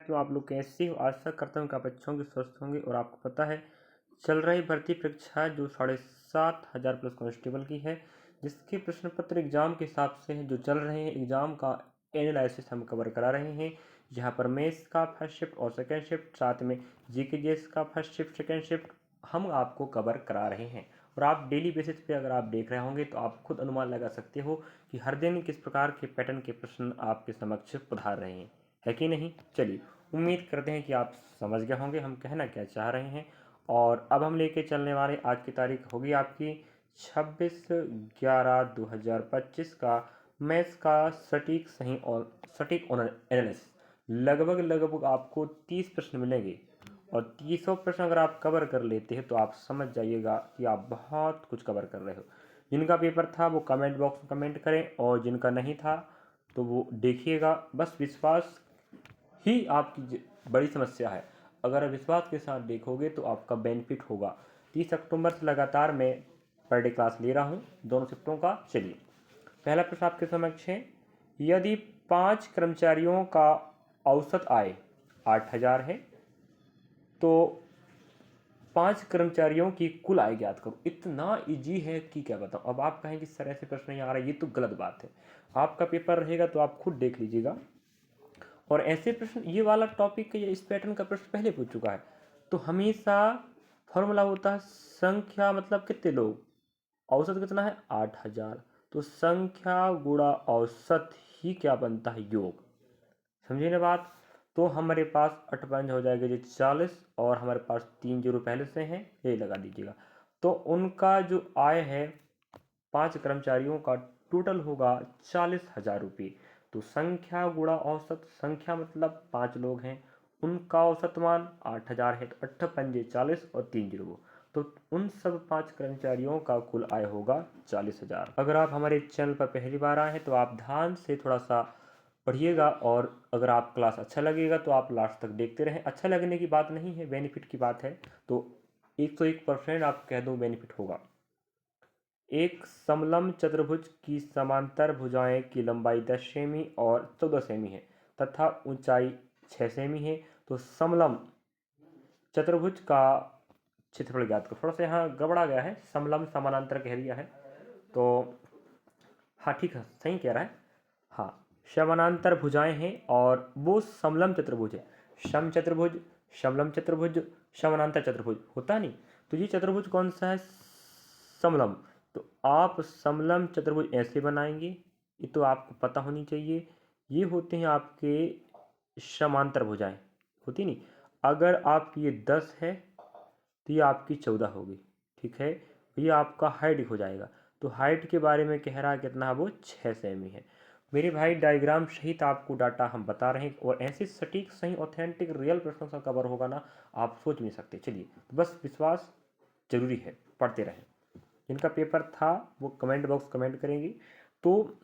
तो आप लोग कैसे हो? आशा करता हूँ कि आप अच्छे होंगे, स्वस्थ होंगे। और आपको पता है चल रही भर्ती परीक्षा जो 7,500 प्लस कांस्टेबल की है, जिसके प्रश्न पत्र एग्जाम के हिसाब से हैं जो चल रहे हैं, एग्जाम का एनालिसिस हम कवर करा रहे हैं। यहाँ पर मेंस का फर्स्ट शिफ्ट और सेकेंड शिफ्ट, साथ में जीके का फर्स्ट शिफ्ट सेकेंड शिफ्ट हम आपको कवर करा रहे हैं। और आप डेली बेसिस पे अगर आप देख रहे होंगे तो आप खुद अनुमान लगा सकते हो कि हर दिन किस प्रकार के पैटर्न के प्रश्न आपके समक्ष पधार रहे हैं, है कि नहीं। चलिए, उम्मीद करते हैं कि आप समझ गए होंगे हम कहना क्या चाह रहे हैं। और अब हम लेके चलने वाले, आज की तारीख होगी आपकी 26/11/2025 का मैथ्स का सटीक सही और सटीक एनालिसिस। लगभग आपको 30 प्रश्न मिलेंगे और 30 प्रश्न अगर आप कवर कर लेते हैं तो आप समझ जाइएगा कि आप बहुत कुछ कवर कर रहे हो। जिनका पेपर था वो कमेंट बॉक्स में कमेंट करें, और जिनका नहीं था तो वो देखिएगा। बस विश्वास ही आपकी बड़ी समस्या है। अगर आप विश्वास के साथ देखोगे तो आपका बेनिफिट होगा। 30 अक्टूबर से लगातार मैं पर डे क्लास ले रहा हूँ दोनों शिफ्टों का। चलिए, पहला प्रश्न आपके समक्ष है। यदि 5 कर्मचारियों का औसत आय 8,000 है तो 5 कर्मचारियों की कुल आय ज्ञात करो। इतना इजी है कि क्या बताऊं। अब आप कहेंगे सर ऐसे प्रश्न नहीं आ रहा, ये तो गलत बात है। आपका पेपर रहेगा तो आप खुद देख लीजिएगा। और ऐसे प्रश्न, ये वाला टॉपिक या इस पैटर्न का प्रश्न पहले पूछ चुका है। तो हमेशा फॉर्मूला होता है संख्या मतलब कितने लोग, औसत कितना है 8,000, तो संख्या गुणा औसत ही क्या बनता है, योग। समझिए ना बात। तो हमारे पास 8 हो जाएगा जी 40, और हमारे पास 3 जीरो पहले से हैं, ये लगा दीजिएगा। तो उनका जो आय है 5 कर्मचारियों का टोटल होगा 40,000 रुपये। तो संख्या गुणा औसत, संख्या मतलब 5 लोग हैं, उनका औसत मान 8,000 है, तो 8 पंजे 40 और 3 जीरो, तो उन सब 5 कर्मचारियों का कुल आय होगा 40,000। अगर आप हमारे चैनल पर पहली बार आए हैं तो आप ध्यान से थोड़ा सा पढ़िएगा, और अगर आप क्लास अच्छा लगेगा तो आप लास्ट तक देखते रहें। अच्छा लगने की बात नहीं है, बेनिफिट की बात है। तो 101% आप कह दो बेनिफिट होगा। एक समलंब चतुर्भुज की समांतर भुजाएं की लंबाई 10 सेमी और 14 सेमी है तथा ऊंचाई 6 सेमी है। तो समलंब चतुर्भुज का क्षेत्रफल ज्ञात करो। थोड़ा सा यहाँ गड़बड़ा गया है, समलंब समानांतर कह दिया है। तो हाँ ठीक है, सही कह रहा है। हाँ, समानांतर भुजाएं हैं और वो समलंब चतुर्भुज है। सम चतुर्भुज, समलंब चतुर्भुज, समानांतर चतुर्भुज होता नहीं। तो ये चतुर्भुज कौन सा है, समलंब। तो आप समलंब चतुर्भुज ऐसे बनाएंगे, ये तो आपको पता होनी चाहिए। ये होते हैं आपके समांतर भुजाएं, होती नहीं। अगर आप ये 10 है तो ये आपकी 14 होगी, ठीक है। ये आपका हाइट हो जाएगा। तो हाइट के बारे में कह रहा है कितना है, वो 6 सेमी है। मेरे भाई डायग्राम सहित आपको डाटा हम बता रहे हैं, और ऐसे सटीक सही ऑथेंटिक रियल प्रश्नों का कवर होगा ना, आप सोच नहीं सकते। चलिए, तो बस विश्वास जरूरी है, पढ़ते रहें। जिनका पेपर था वो कमेंट बॉक्स कमेंट करेंगे। तो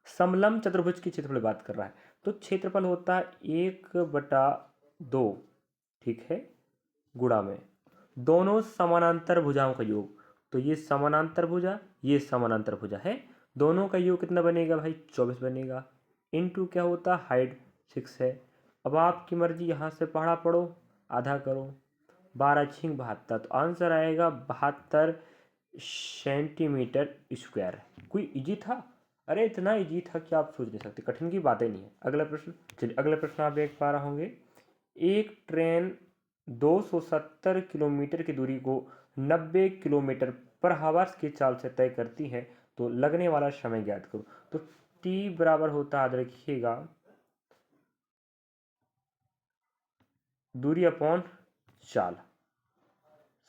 समलंब चतुर्भुज की क्षेत्रफल बात कर रहा है, तो क्षेत्रफल होता है 1/2, ठीक है, गुणा में दोनों समानांतर भुजाओं का योग। तो ये समानांतर भुजा, ये समानांतर भुजा है, दोनों का योग कितना बनेगा भाई, 24 बनेगा। इनटू क्या होता है, हाइट 6 है। अब आपकी मर्जी, यहाँ से पढ़ा पढ़ो, आधा करो, 12×6 = 72, तो आंसर आएगा 72 सेंटीमीटर स्क्वायर। कोई इजी था, अरे इतना इजी था कि आप सोच नहीं सकते, कठिन की बातें नहीं है। अगला प्रश्न, चलिए अगला प्रश्न आप देख पा रहे होंगे। एक ट्रेन 270 किलोमीटर की दूरी को 90 किलोमीटर पर हावर्स की चाल से तय करती है, तो लगने वाला समय ज्ञात करो। तो टी बराबर होता है, रखिएगा, दूरी अपॉन चाल।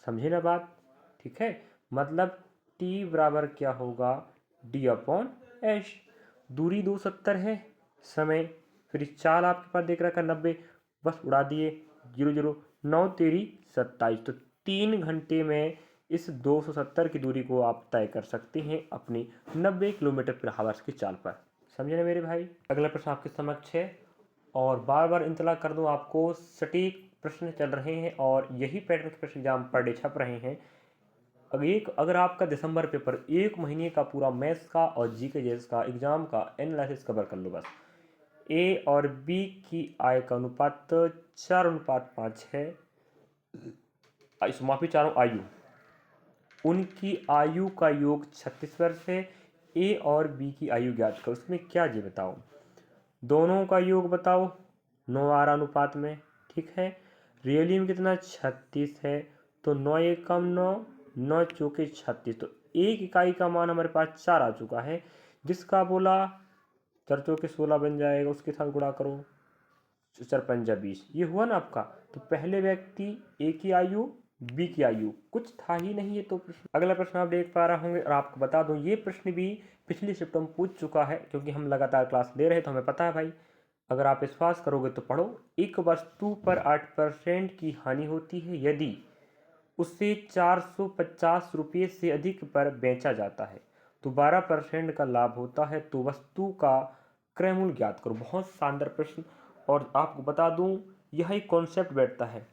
समझे ना बात, ठीक है। मतलब टी बराबर क्या होगा, डी अपॉन एच। दूरी 270 है, समय फिर चाल आपके पास देख रखा 90, बस उड़ा दिए, 0 0, 9 तेरी 27। तो 3 घंटे में इस 270 की दूरी को आप तय कर सकते हैं अपनी 90 किलोमीटर पर हावर्स की चाल पर। समझे ना मेरे भाई। अगला प्रश्न आपके समक्ष है, और बार बार इंतला कर दूं आपको, सटीक प्रश्न चल रहे हैं और यही पैटर्न के प्रश्न एग्जाम पर डे छप रहे हैं। अगर आपका दिसंबर पेपर 1 महीने का पूरा मैथ्स का और जीके का एग्जाम का एनालिसिस कवर कर लो, बस ए और बी की आय का अनुपात 4:5 है। माफी चाह रहा हूँ, आयु, उनकी आयु का योग 36 वर्ष है। ए और बी की आयु ज्ञात करो। उसमें क्या जी बताओ, दोनों का योग बताओ 9:12 अनुपात में, ठीक है। रियली में कितना 36 है, तो 9 एकम 9, 9 चौके 36, तो एक इकाई का मान हमारे पास 4 आ चुका है, जिसका बोला 4 चौके 16 बन जाएगा, उसके साथ गुणा करो 4 पंजा 20, ये हुआ ना आपका। तो पहले व्यक्ति ए की आयु, बी की आयु, कुछ था ही नहीं ये तो प्रश्न। अगला प्रश्न आप देख पा रहे होंगे, और आपको बता दूं ये प्रश्न भी पिछली शिफ्ट में पूछ चुका है, क्योंकि हम लगातार क्लास ले रहे तो हमें पता है भाई। अगर आप विश्वास करोगे तो पढ़ो। एक वस्तु पर 8% की हानि होती है यदि उसे 450 रुपये से अधिक पर बेचा जाता है, तो 12% का लाभ होता है, तो वस्तु का क्रय मूल्य ज्ञात करो। बहुत शानदार प्रश्न। और आपको बता दूं यह एक कॉन्सेप्ट बैठता है,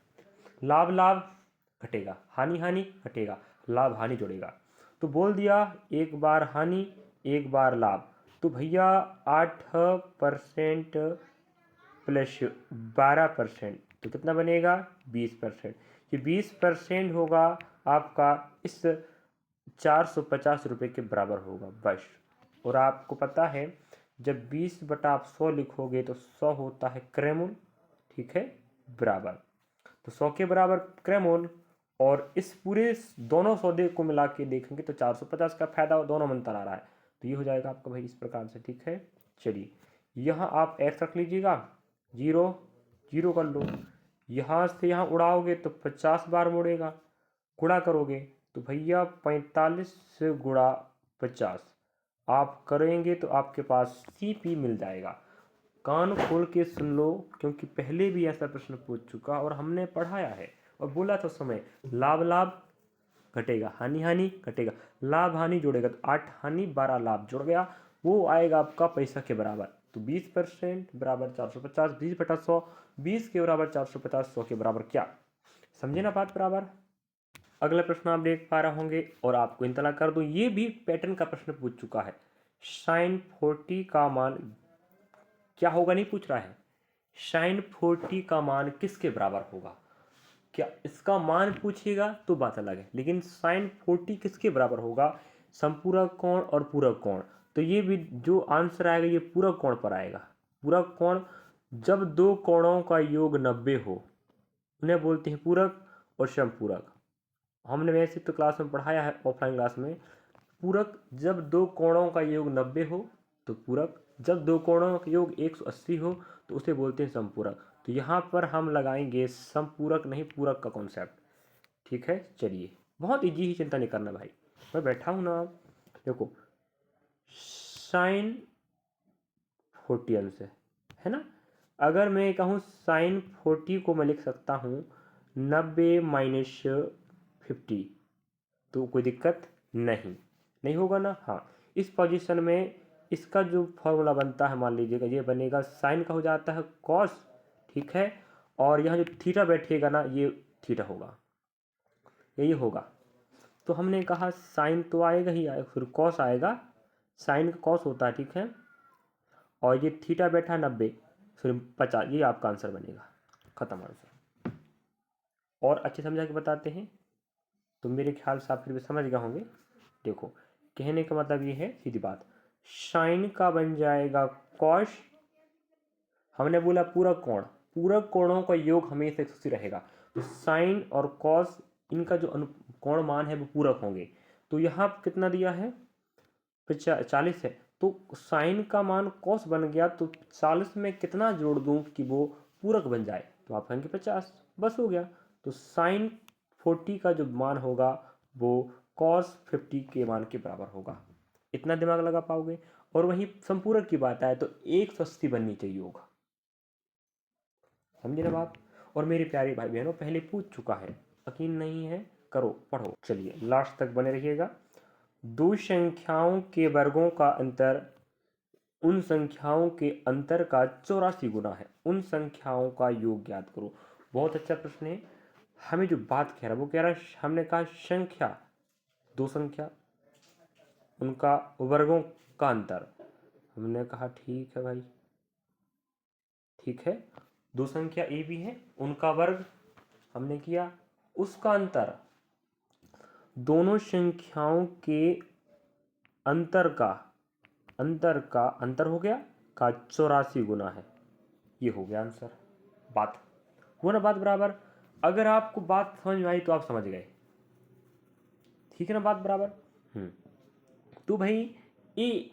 लाभ लाभ घटेगा, हानि हानि घटेगा, लाभ हानि जुड़ेगा। तो बोल दिया एक बार हानि एक बार लाभ, तो भैया 8% प्लस 12%, तो कितना बनेगा 20%। ये 20% होगा आपका इस 450 रुपये के बराबर होगा बस। और आपको पता है जब 20 बटा आप 100 लिखोगे तो 100 होता है क्रय मूल्य, ठीक है, बराबर। तो 100 के बराबर क्रय मूल्य, और इस पूरे दोनों सौदे को मिला के देखेंगे तो 450 का फायदा दोनों में अंतर आ रहा है, तो ये हो जाएगा आपका भाई इस प्रकार से, ठीक है। चलिए यहाँ आप एक्स रख लीजिएगा, 0 0 कर लो, यहाँ से यहाँ उड़ाओगे तो 50 बार मुड़ेगा, गुणा करोगे तो भैया 45 से गुणा 50 आप करेंगे तो आपके पास CP मिल जाएगा। कान खोल के सुन लो, क्योंकि पहले भी ऐसा प्रश्न पूछ चुका और हमने पढ़ाया है और बोला था समय लाभ लाभ घटेगा, हानि हानि घटेगा, लाभ हानि जोड़ेगा तो 8 हानि 12 लाभ जुड़ गया, वो आएगा आपका पैसा के बराबर। तो 20% बराबर 450, 20 बटा 100, 20 के बराबर 450, 100 के बराबर क्या, समझे ना बात बराबर। अगला प्रश्न आप देख पा रहे होंगे, और आपको इंतला कर दूं ये भी पैटर्न का प्रश्न पूछ चुका है। साइन 40 का मान क्या होगा नहीं पूछ रहा है, साइन 40 का मान किसके बराबर होगा, क्या इसका मान पूछेगा तो बात अलग है, लेकिन साइन 40 किसके बराबर होगा, संपूरक कोण और पूरक कोण। तो ये भी जो आंसर आएगा ये पूरक कोण पर आएगा। पूरक कोण, जब दो कोणों का योग 90 हो उन्हें बोलते हैं पूरक और समपूरक। हमने वैसे तो क्लास में पढ़ाया है ऑफलाइन क्लास में, पूरक जब दो कोणों का योग 90 हो तो पूरक, जब दो कोणों का योग 180 हो तो उसे बोलते हैं समपूरक। तो यहाँ पर हम लगाएंगे समपूरक नहीं पूरक का कॉन्सेप्ट, ठीक है। चलिए बहुत इजी ही, चिंता नहीं करना भाई, मैं बैठा हूँ ना। देखो साइन 40 अंश है ना, अगर मैं कहूँ साइन 40 को मैं लिख सकता हूँ 90 माइनस 50, तो कोई दिक्कत नहीं, नहीं होगा ना। हाँ, इस पोजीशन में इसका जो फॉर्मूला बनता है मान लीजिएगा ये बनेगा, साइन का हो जाता है कॉस, ठीक है, और यहाँ जो थीटा बैठेगा ना ये थीटा होगा, यही होगा। तो हमने कहा साइन तो आएगा ही आएगा, फिर कॉस आएगा, साइन का कॉस होता है, ठीक है, और ये थीटा बैठा 90, फिर 50, ये आपका आंसर बनेगा, खत्म आंसर। और अच्छे समझा के बताते हैं तो मेरे ख्याल से आप फिर भी समझ गए होंगे। देखो कहने का मतलब ये है सीधी बात, साइन का बन जाएगा कॉस, हमने बोला पूरक कोण, पूरक कोणों का योग हमेशा 180 रहेगा, तो साइन और कॉस इनका जो कोण मान है वो पूरक होंगे। तो यहाँ कितना दिया है 40 है, तो साइन का मान कॉस बन गया, तो 40 में कितना जोड़ दूं कि वो पूरक बन जाए, तो आप कहेंगे 50, बस हो गया। तो साइन 40 का जो मान होगा वो कॉस 50 के मान के बराबर होगा, इतना दिमाग लगा पाओगे। और वहीं संपूरक की बात आए तो 180 बननी चाहिए होगा, समझे ना बात। और मेरे प्यारे भाई बहनों पहले पूछ चुका है, यकीन नहीं है करो पढ़ो। चलिए लास्ट तक बने रहिएगा। दो संख्याओं के वर्गों का अंतर उन संख्याओं के अंतर का 84 गुना है, उन संख्याओं का योग ज्ञात करो। बहुत अच्छा प्रश्न है। हमें जो बात कह रहा है वो कह रहा है, हमने कहा संख्या, दो संख्या उनका वर्गों का अंतर, हमने कहा ठीक है भाई ठीक है। दो संख्या ए बी है, उनका वर्ग हमने किया, उसका अंतर दोनों संख्याओं के अंतर का अंतर हो गया का 84 गुना है। ये हो गया आंसर। बात हुआ ना बात बराबर। अगर आपको बात समझ में आई तो आप समझ गए, ठीक है ना बात बराबर। तो भाई ए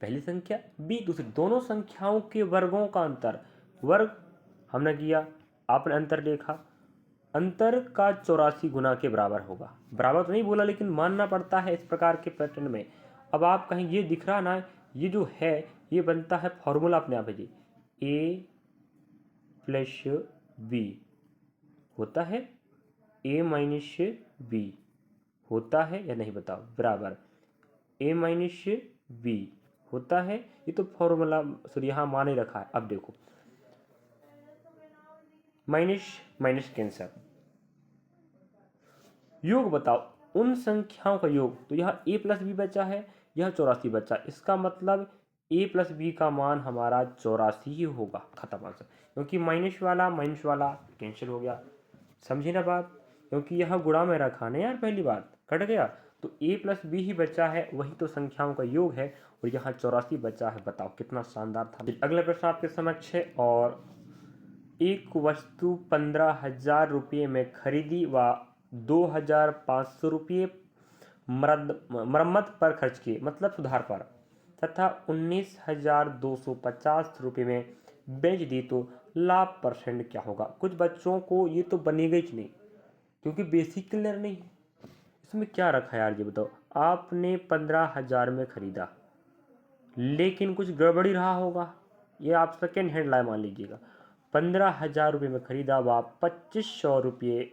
पहली संख्या, बी दूसरी, दोनों संख्याओं के वर्गों का अंतर, वर्ग हमने किया, आपने अंतर देखा, अंतर का 84 गुना के बराबर होगा। बराबर तो नहीं बोला लेकिन मानना पड़ता है इस प्रकार के पैटर्न में। अब आप कहीं ये दिख रहा ना, ये जो है ये बनता है फॉर्मूला अपने आप है जी, ए प्लस बी होता है ए माइनस बी होता है या नहीं बताओ, बराबर ए माइनस बी होता है। ये तो फॉर्मूला सॉरी यहाँ मान ही रखा है। अब देखो माइनस माइनस कैंसर, योग बताओ उन संख्याओं का योग। तो यहाँ a प्लस बी बचा है, यह 84 बचा, इसका मतलब a प्लस बी का मान हमारा 84 ही होगा। खत्म आंसर, क्योंकि माइनस वाला कैंसिल हो गया। समझी ना बात, क्योंकि यह गुणा में रखा ना यार, पहली बात कट गया, तो a प्लस बी ही बचा है, वही तो संख्याओं का योग है, और यहाँ 84 बचा है। बताओ कितना शानदार था। अगला प्रश्न आपके समक्ष है, और एक वस्तु 15,000 रुपये में खरीदी व 2,500 रुपये मरम्मत पर खर्च किए, मतलब सुधार पर, तथा 19,250 रुपये में बेच दी, तो लाभ परसेंट क्या होगा। कुछ बच्चों को ये तो बनेगा ही नहीं, क्योंकि बेसिक क्लियर नहीं है। इसमें क्या रखा है यार, ये बताओ। आपने 15,000 में खरीदा, लेकिन कुछ गड़बड़ी रहा होगा, ये आप सेकेंड हैंड लाए मान लीजिएगा। 15,000 रुपये में खरीदा, व 2,500 रुपये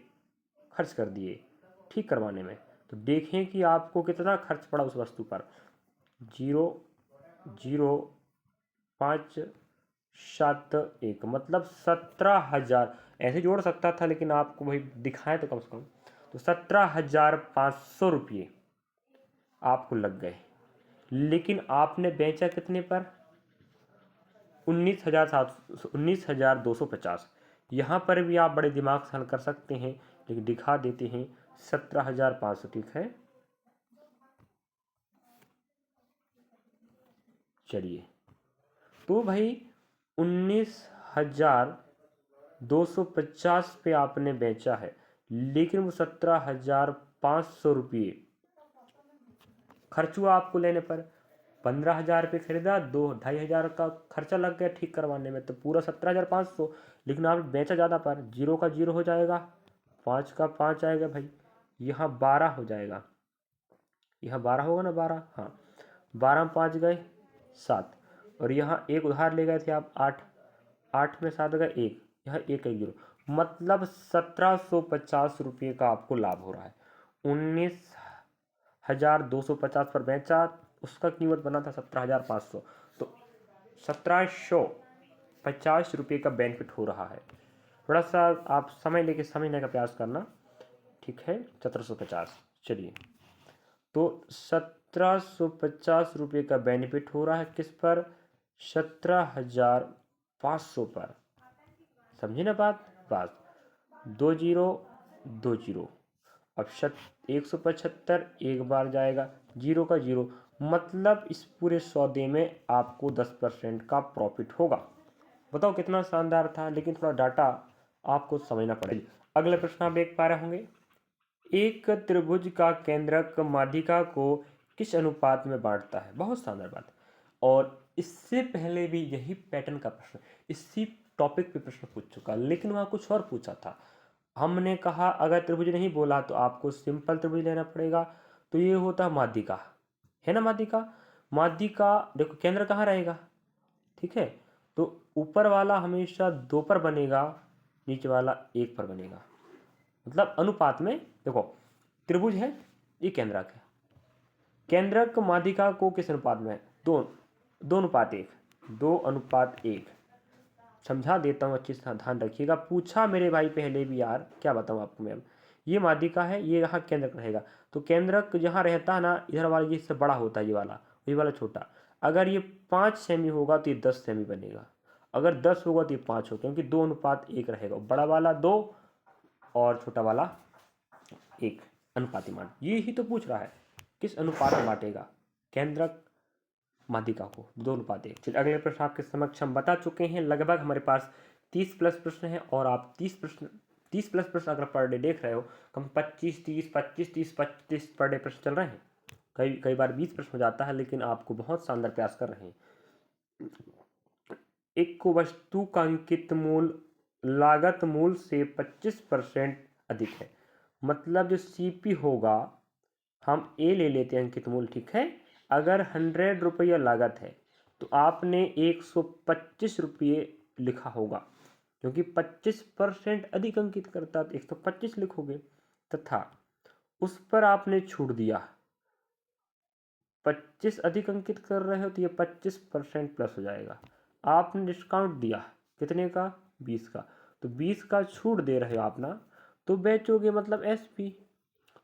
खर्च कर दिए ठीक करवाने में, तो देखें कि आपको कितना खर्च पड़ा उस वस्तु पर। 0,0571 मतलब 17,000, ऐसे जोड़ सकता था लेकिन आपको वही दिखाएं तो कम से कम, तो 17,500 रुपये आपको लग गए। लेकिन आपने बेचा कितने पर, 19,250। यहाँ पर भी आप बड़े दिमाग से हल कर सकते हैं, लेकिन दिखा देते हैं 17,500, ठीक है। चलिए, तो भाई 19,250 पे आपने बेचा है, लेकिन वो 17,500 रुपये खर्च हुआ आपको लेने पर। 15,000 पे खरीदा, 2-2,500 का खर्चा लग गया ठीक करवाने में, तो पूरा 17,500। लेकिन आप बेचा ज़्यादा पर, 0 का 0 हो जाएगा, 5 का 5 आएगा भाई, यहाँ 12 हो जाएगा, यहाँ 12 होगा ना, 12, हाँ 12 में 5 गए 7, और यहाँ एक उधार ले गए थे आप 8, 8 में 7 गए 1, यहाँ 1 0, मतलब 1,750 रुपये का आपको लाभ हो रहा है। 19,250 पर बेचा, उसका कीमत बना था 17,500, तो 1,750 रुपये का बेनिफिट हो रहा है। थोड़ा सा आप समय लेके समझने का प्रयास करना, ठीक है। 1750, चलिए, तो 1,750 रुपये का बेनिफिट हो रहा है किस पर, 17,500 पर। समझे ना बात, बस 2 0 2 0, अब 175 एक बार जाएगा, 0 का 0, मतलब इस पूरे सौदे में आपको 10% का प्रॉफिट होगा। बताओ कितना शानदार था, लेकिन थोड़ा डाटा आपको समझना पड़ेगा। अगला प्रश्न आप देख पा रहे होंगे, एक त्रिभुज का केंद्रक माध्यिका को किस अनुपात में बांटता है। बहुत शानदार बात। और इससे पहले भी यही पैटर्न का प्रश्न इसी टॉपिक पे प्रश्न पूछ चुका, लेकिन वहाँ कुछ और पूछा था। हमने कहा अगर त्रिभुज नहीं बोला तो आपको सिंपल त्रिभुज लेना पड़ेगा, तो ये होता माध्यिका, है ना। माध्यिका देखो केंद्र कहाँ रहेगा, ठीक है, तो ऊपर वाला हमेशा 2 पर बनेगा, नीचे वाला 1 पर बनेगा, मतलब अनुपात में। देखो त्रिभुज है, ये केंद्रक है, केंद्रक माध्यिका को किस अनुपात में है, 2:1 समझा देता हूँ, अच्छी से ध्यान रखिएगा। पूछा मेरे भाई पहले भी यार, क्या बताऊँ आपको मैं। ये माध्यिका है, ये यहाँ केंद्रक रहेगा, तो केंद्रक जहाँ रहता है ना, इधर वाला ये इससे बड़ा होता है, ये वाला छोटा। अगर ये 5 सेमी होगा तो ये 10 सेमी बनेगा, अगर 10 होगा तो ये 5 होगा, क्योंकि 2:1 रहेगा, बड़ा वाला 2 और छोटा वाला 1 अनुपाती मान। ये ही तो पूछ रहा है, किस अनुपात में बांटेगा केंद्रक माध्यिका को, 2:1। चलिए अगले प्रश्न आपके समक्ष हम बता चुके हैं। लगभग हमारे पास 30 प्लस प्रश्न है, और आप 30 प्लस प्रश्न अगर पर डे देख रहे हो, कम 25 30 पर डे प्रश्न चल रहे हैं। कई बार 20 प्रश्न हो जाता है, लेकिन आपको बहुत शानदार प्रयास कर रहे हैं। एक वस्तु का अंकित मूल्य लागत मूल्य से 25% अधिक है, मतलब जो सीपी होगा, हम ए ले लेते हैं अंकित मूल्य, ठीक है। अगर 100 रुपया लागत है तो आपने 125 रुपये लिखा होगा, क्योंकि 25% अधिक अंकित करता तो 125 लिखोगे, तथा उस पर आपने छूट दिया, 25 अधिक अंकित कर रहे हो तो ये 25% प्लस हो जाएगा। आपने डिस्काउंट दिया कितने का, 20 का, तो 20 का छूट दे रहे हो आप ना, तो बेचोगे मतलब एसपी।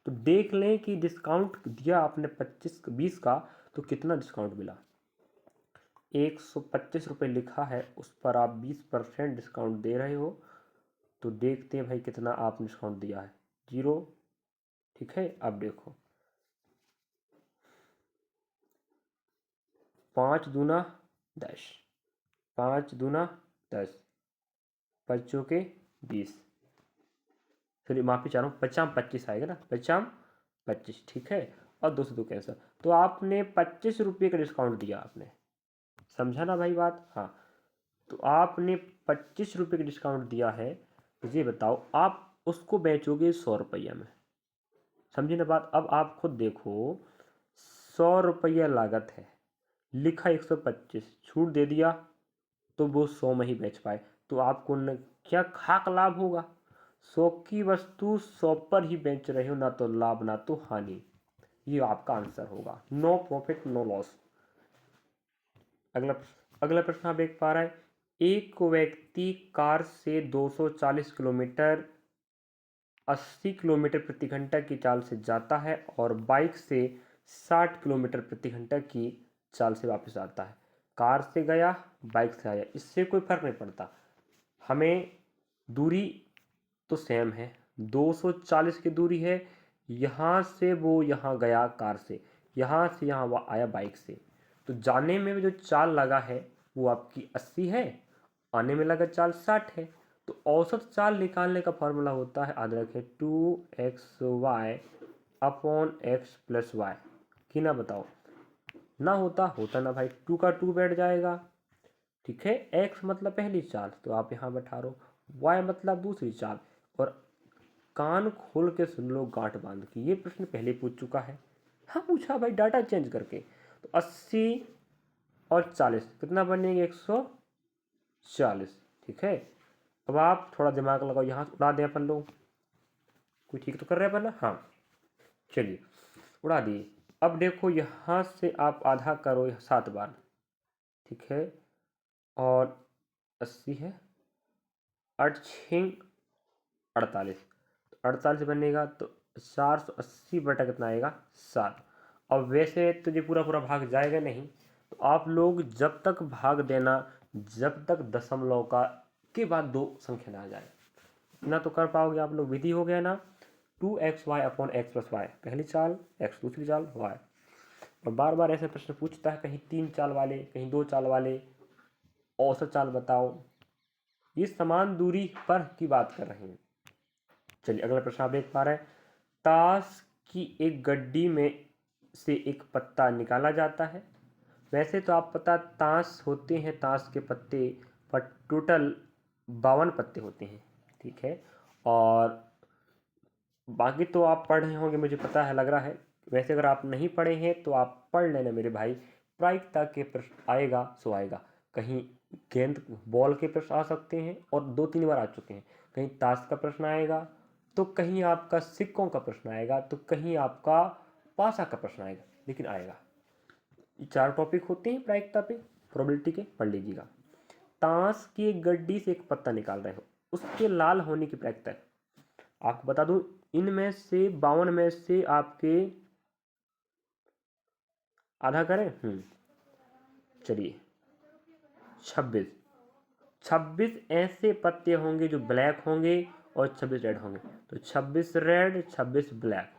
तो देख लें कि डिस्काउंट दिया आपने 20 का, तो कितना डिस्काउंट मिला। 125 रुपये लिखा है, उस पर आप 20% डिस्काउंट दे रहे हो, तो देखते हैं भाई कितना आपने डिस्काउंट दिया है, 0, ठीक है। अब देखो 5 दूना 10, 5 दूना 10, 5 चौके 20, चलिए माफी चाह रहा हूँ, 25 आएगा ना, 25, ठीक है। और 2 से 2 कैंसर, तो आपने 25 रुपये का डिस्काउंट दिया आपने, समझा ना भाई बात। हाँ, तो आपने 25 रुपये का डिस्काउंट दिया है, तो ये बताओ आप उसको बेचोगे 100 रुपया में, समझे ना बात। अब आप खुद देखो, 100 रुपया लागत है, लिखा 125, छूट दे दिया, तो वो 100 में ही बेच पाए, तो आपको न क्या खाक लाभ होगा। 100 की वस्तु 100 पर ही बेच रहे हो, ना तो लाभ ना तो हानि। ये आपका आंसर होगा, नो प्रॉफिट नो लॉस। अगला अगला प्रश्न आप देख पा रहे हैं, एक व्यक्ति कार से 240 किलोमीटर 80 किलोमीटर प्रति घंटा की चाल से जाता है, और बाइक से 60 किलोमीटर प्रति घंटा की चाल से वापस आता है। कार से गया, बाइक से आया, इससे कोई फर्क नहीं पड़ता, हमें दूरी तो सेम है, 240 की दूरी है, यहाँ से वो यहाँ गया कार से, यहाँ से यहाँ वो आया बाइक से, तो जाने में जो चाल लगा है वो आपकी 80 है, आने में लगा चाल 60 है। तो औसत चाल निकालने का फॉर्मूला होता है, याद रखें, 2xy upon x plus Y. कि ना बताओ, ना होता ना भाई, 2 का 2 बैठ जाएगा, ठीक है। x मतलब पहली चाल, तो आप यहाँ बैठा रहो, y मतलब दूसरी चाल। और कान खोल के सुन लो गांठ बांध के, ये प्रश्न पहले पूछ चुका है। हाँ पूछा भाई, डाटा चेंज करके, तो 80 और 40 कितना बनेंगे, 140, ठीक है। अब आप थोड़ा दिमाग लगाओ, यहाँ से उड़ा दें अपन लोग, कोई ठीक तो कर रहे हैं अपन ना, हाँ चलिए उड़ा दिए। अब देखो यहाँ से आप आधा करो 7 बार, ठीक है, और 80 है, 8 6 48, 48 बनेगा, तो 480 बटा कितना आएगा, 7। अब वैसे तो ये पूरा पूरा भाग जाएगा नहीं, तो आप लोग जब तक भाग देना, जब तक दशमलव का के बाद 2 संख्या ना आ जाए, इतना तो कर पाओगे आप लोग। विधि हो गया ना, 2xy upon x plus Y पहली चाल, x दूसरी चाल, y। और बार बार ऐसे प्रश्न पूछता है, कहीं 3 चाल वाले, कहीं 2 चाल वाले, औसत चाल बताओ, ये समान दूरी पर की बात कर रहे हैं। चलिए अगला प्रश्न आप देख पा रहे हैं, ताश की एक गड्डी में से एक पत्ता निकाला जाता है। वैसे तो आप पता, ताश होते हैं, ताश के पत्ते पर टोटल 52 पत्ते होते हैं, ठीक है। और बाकी तो आप पढ़ रहे होंगे, मुझे पता है, लग रहा है। वैसे अगर आप नहीं पढ़े हैं तो आप पढ़ लेना मेरे भाई, प्रायिकता के प्रश्न आएगा सो आएगा। कहीं गेंद बॉल के प्रश्न आ सकते हैं, और 2-3 बार आ चुके हैं। कहीं ताश का प्रश्न आएगा, तो कहीं आपका सिक्कों का प्रश्न आएगा, तो कहीं आपका पासा का प्रश्न आएगा, लेकिन आएगा। ये 4 टॉपिक होते हैं प्रायिकता पे, प्रोबेबिलिटी के, पढ़ लीजिएगा। ताश की एक गड्डी से एक पत्ता निकाल रहे हो, उसके लाल होने की प्रायिकता है। आपको बता दूं, इनमें से 52 में से आपके आधा करें, चलिए 26, 26 ऐसे पत्ते होंगे जो ब्लैक होंगे और 26 रेड होंगे। तो 26 रेड 26 ब्लैक,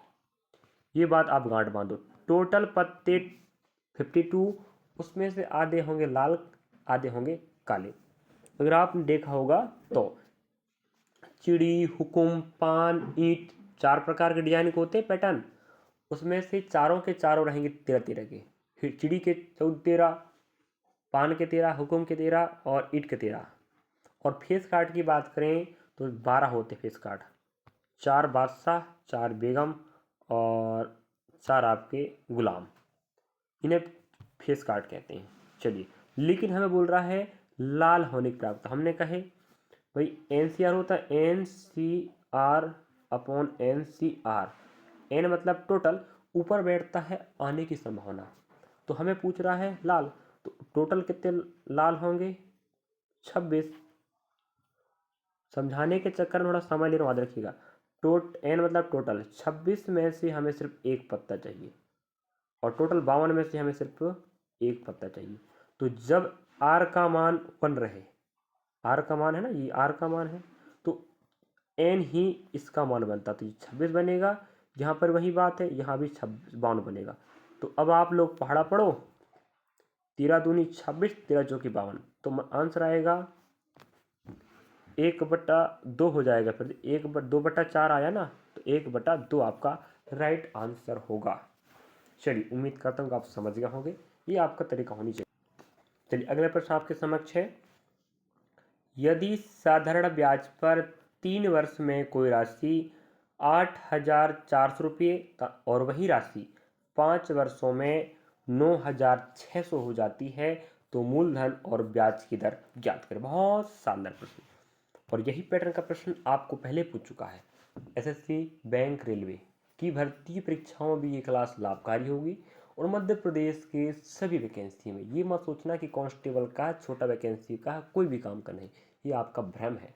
ये बात आप गांठ बांधो। टोटल पत्ते 52, उसमें से आधे होंगे लाल आधे होंगे काले। अगर आपने देखा होगा तो चिड़ी, हुकुम, पान, ईंट, 4 प्रकार के डिजाइन के होते हैं पैटर्न, उसमें से चारों के चारों रहेंगे 13 के। फिर चिड़ी के 14, पान के 13, हुकुम के 13 और ईंट के 13। और फेस कार्ड की बात करें तो 12 होते फेस कार्ड, 4 बादशाह, 4 बेगम और 4 आपके गुलाम, इन्हें फेस कार्ड कहते हैं। चलिए, लेकिन हमें बोल रहा है लाल होने की प्राप्त, हमने कहे भाई एनसीआर होता है NCR अपॉन NCR, एन मतलब टोटल, ऊपर बैठता है आने की संभावना। तो हमें पूछ रहा है लाल, तो टोटल कितने लाल होंगे 26। समझाने के चक्कर में थोड़ा समय लेना याद रखिएगा। एन मतलब टोटल, 26 में से हमें सिर्फ एक पत्ता चाहिए और टोटल 52 में से हमें सिर्फ एक पत्ता चाहिए। तो जब आर का मान 1 रहे, आर का मान है ना, ये आर का मान है, तो एन ही इसका मान बनता, तो ये 26 बनेगा। यहाँ पर वही बात है, यहाँ भी 52 बनेगा। तो अब आप लोग पहाड़ा पढ़ो, 13 दूनी 26, 13 चौकी 52, तो आंसर आएगा 1/2 हो जाएगा। फिर 2/4 आया ना, तो 1/2 आपका राइट आंसर होगा। चलिए, उम्मीद करता हूँ कि आप समझ गए होंगे, ये आपका तरीका होनी चाहिए। चलिए, अगला प्रश्न आपके समक्ष है। यदि साधारण ब्याज पर 3 वर्ष में कोई राशि 8,400 रुपये और वही राशि 5 वर्षों में 9,600 हो जाती है, तो मूलधन और ब्याज की दर ज्ञात करें। बहुत शानदार प्रश्न, और यही पैटर्न का प्रश्न आपको पहले पूछ चुका है। एसएससी, बैंक, रेलवे की भर्ती परीक्षाओं में भी ये क्लास लाभकारी होगी, और मध्य प्रदेश के सभी वैकेंसी में। ये मत सोचना कि कांस्टेबल का, छोटा वैकेंसी का, कोई भी काम का नहीं, ये आपका भ्रम है।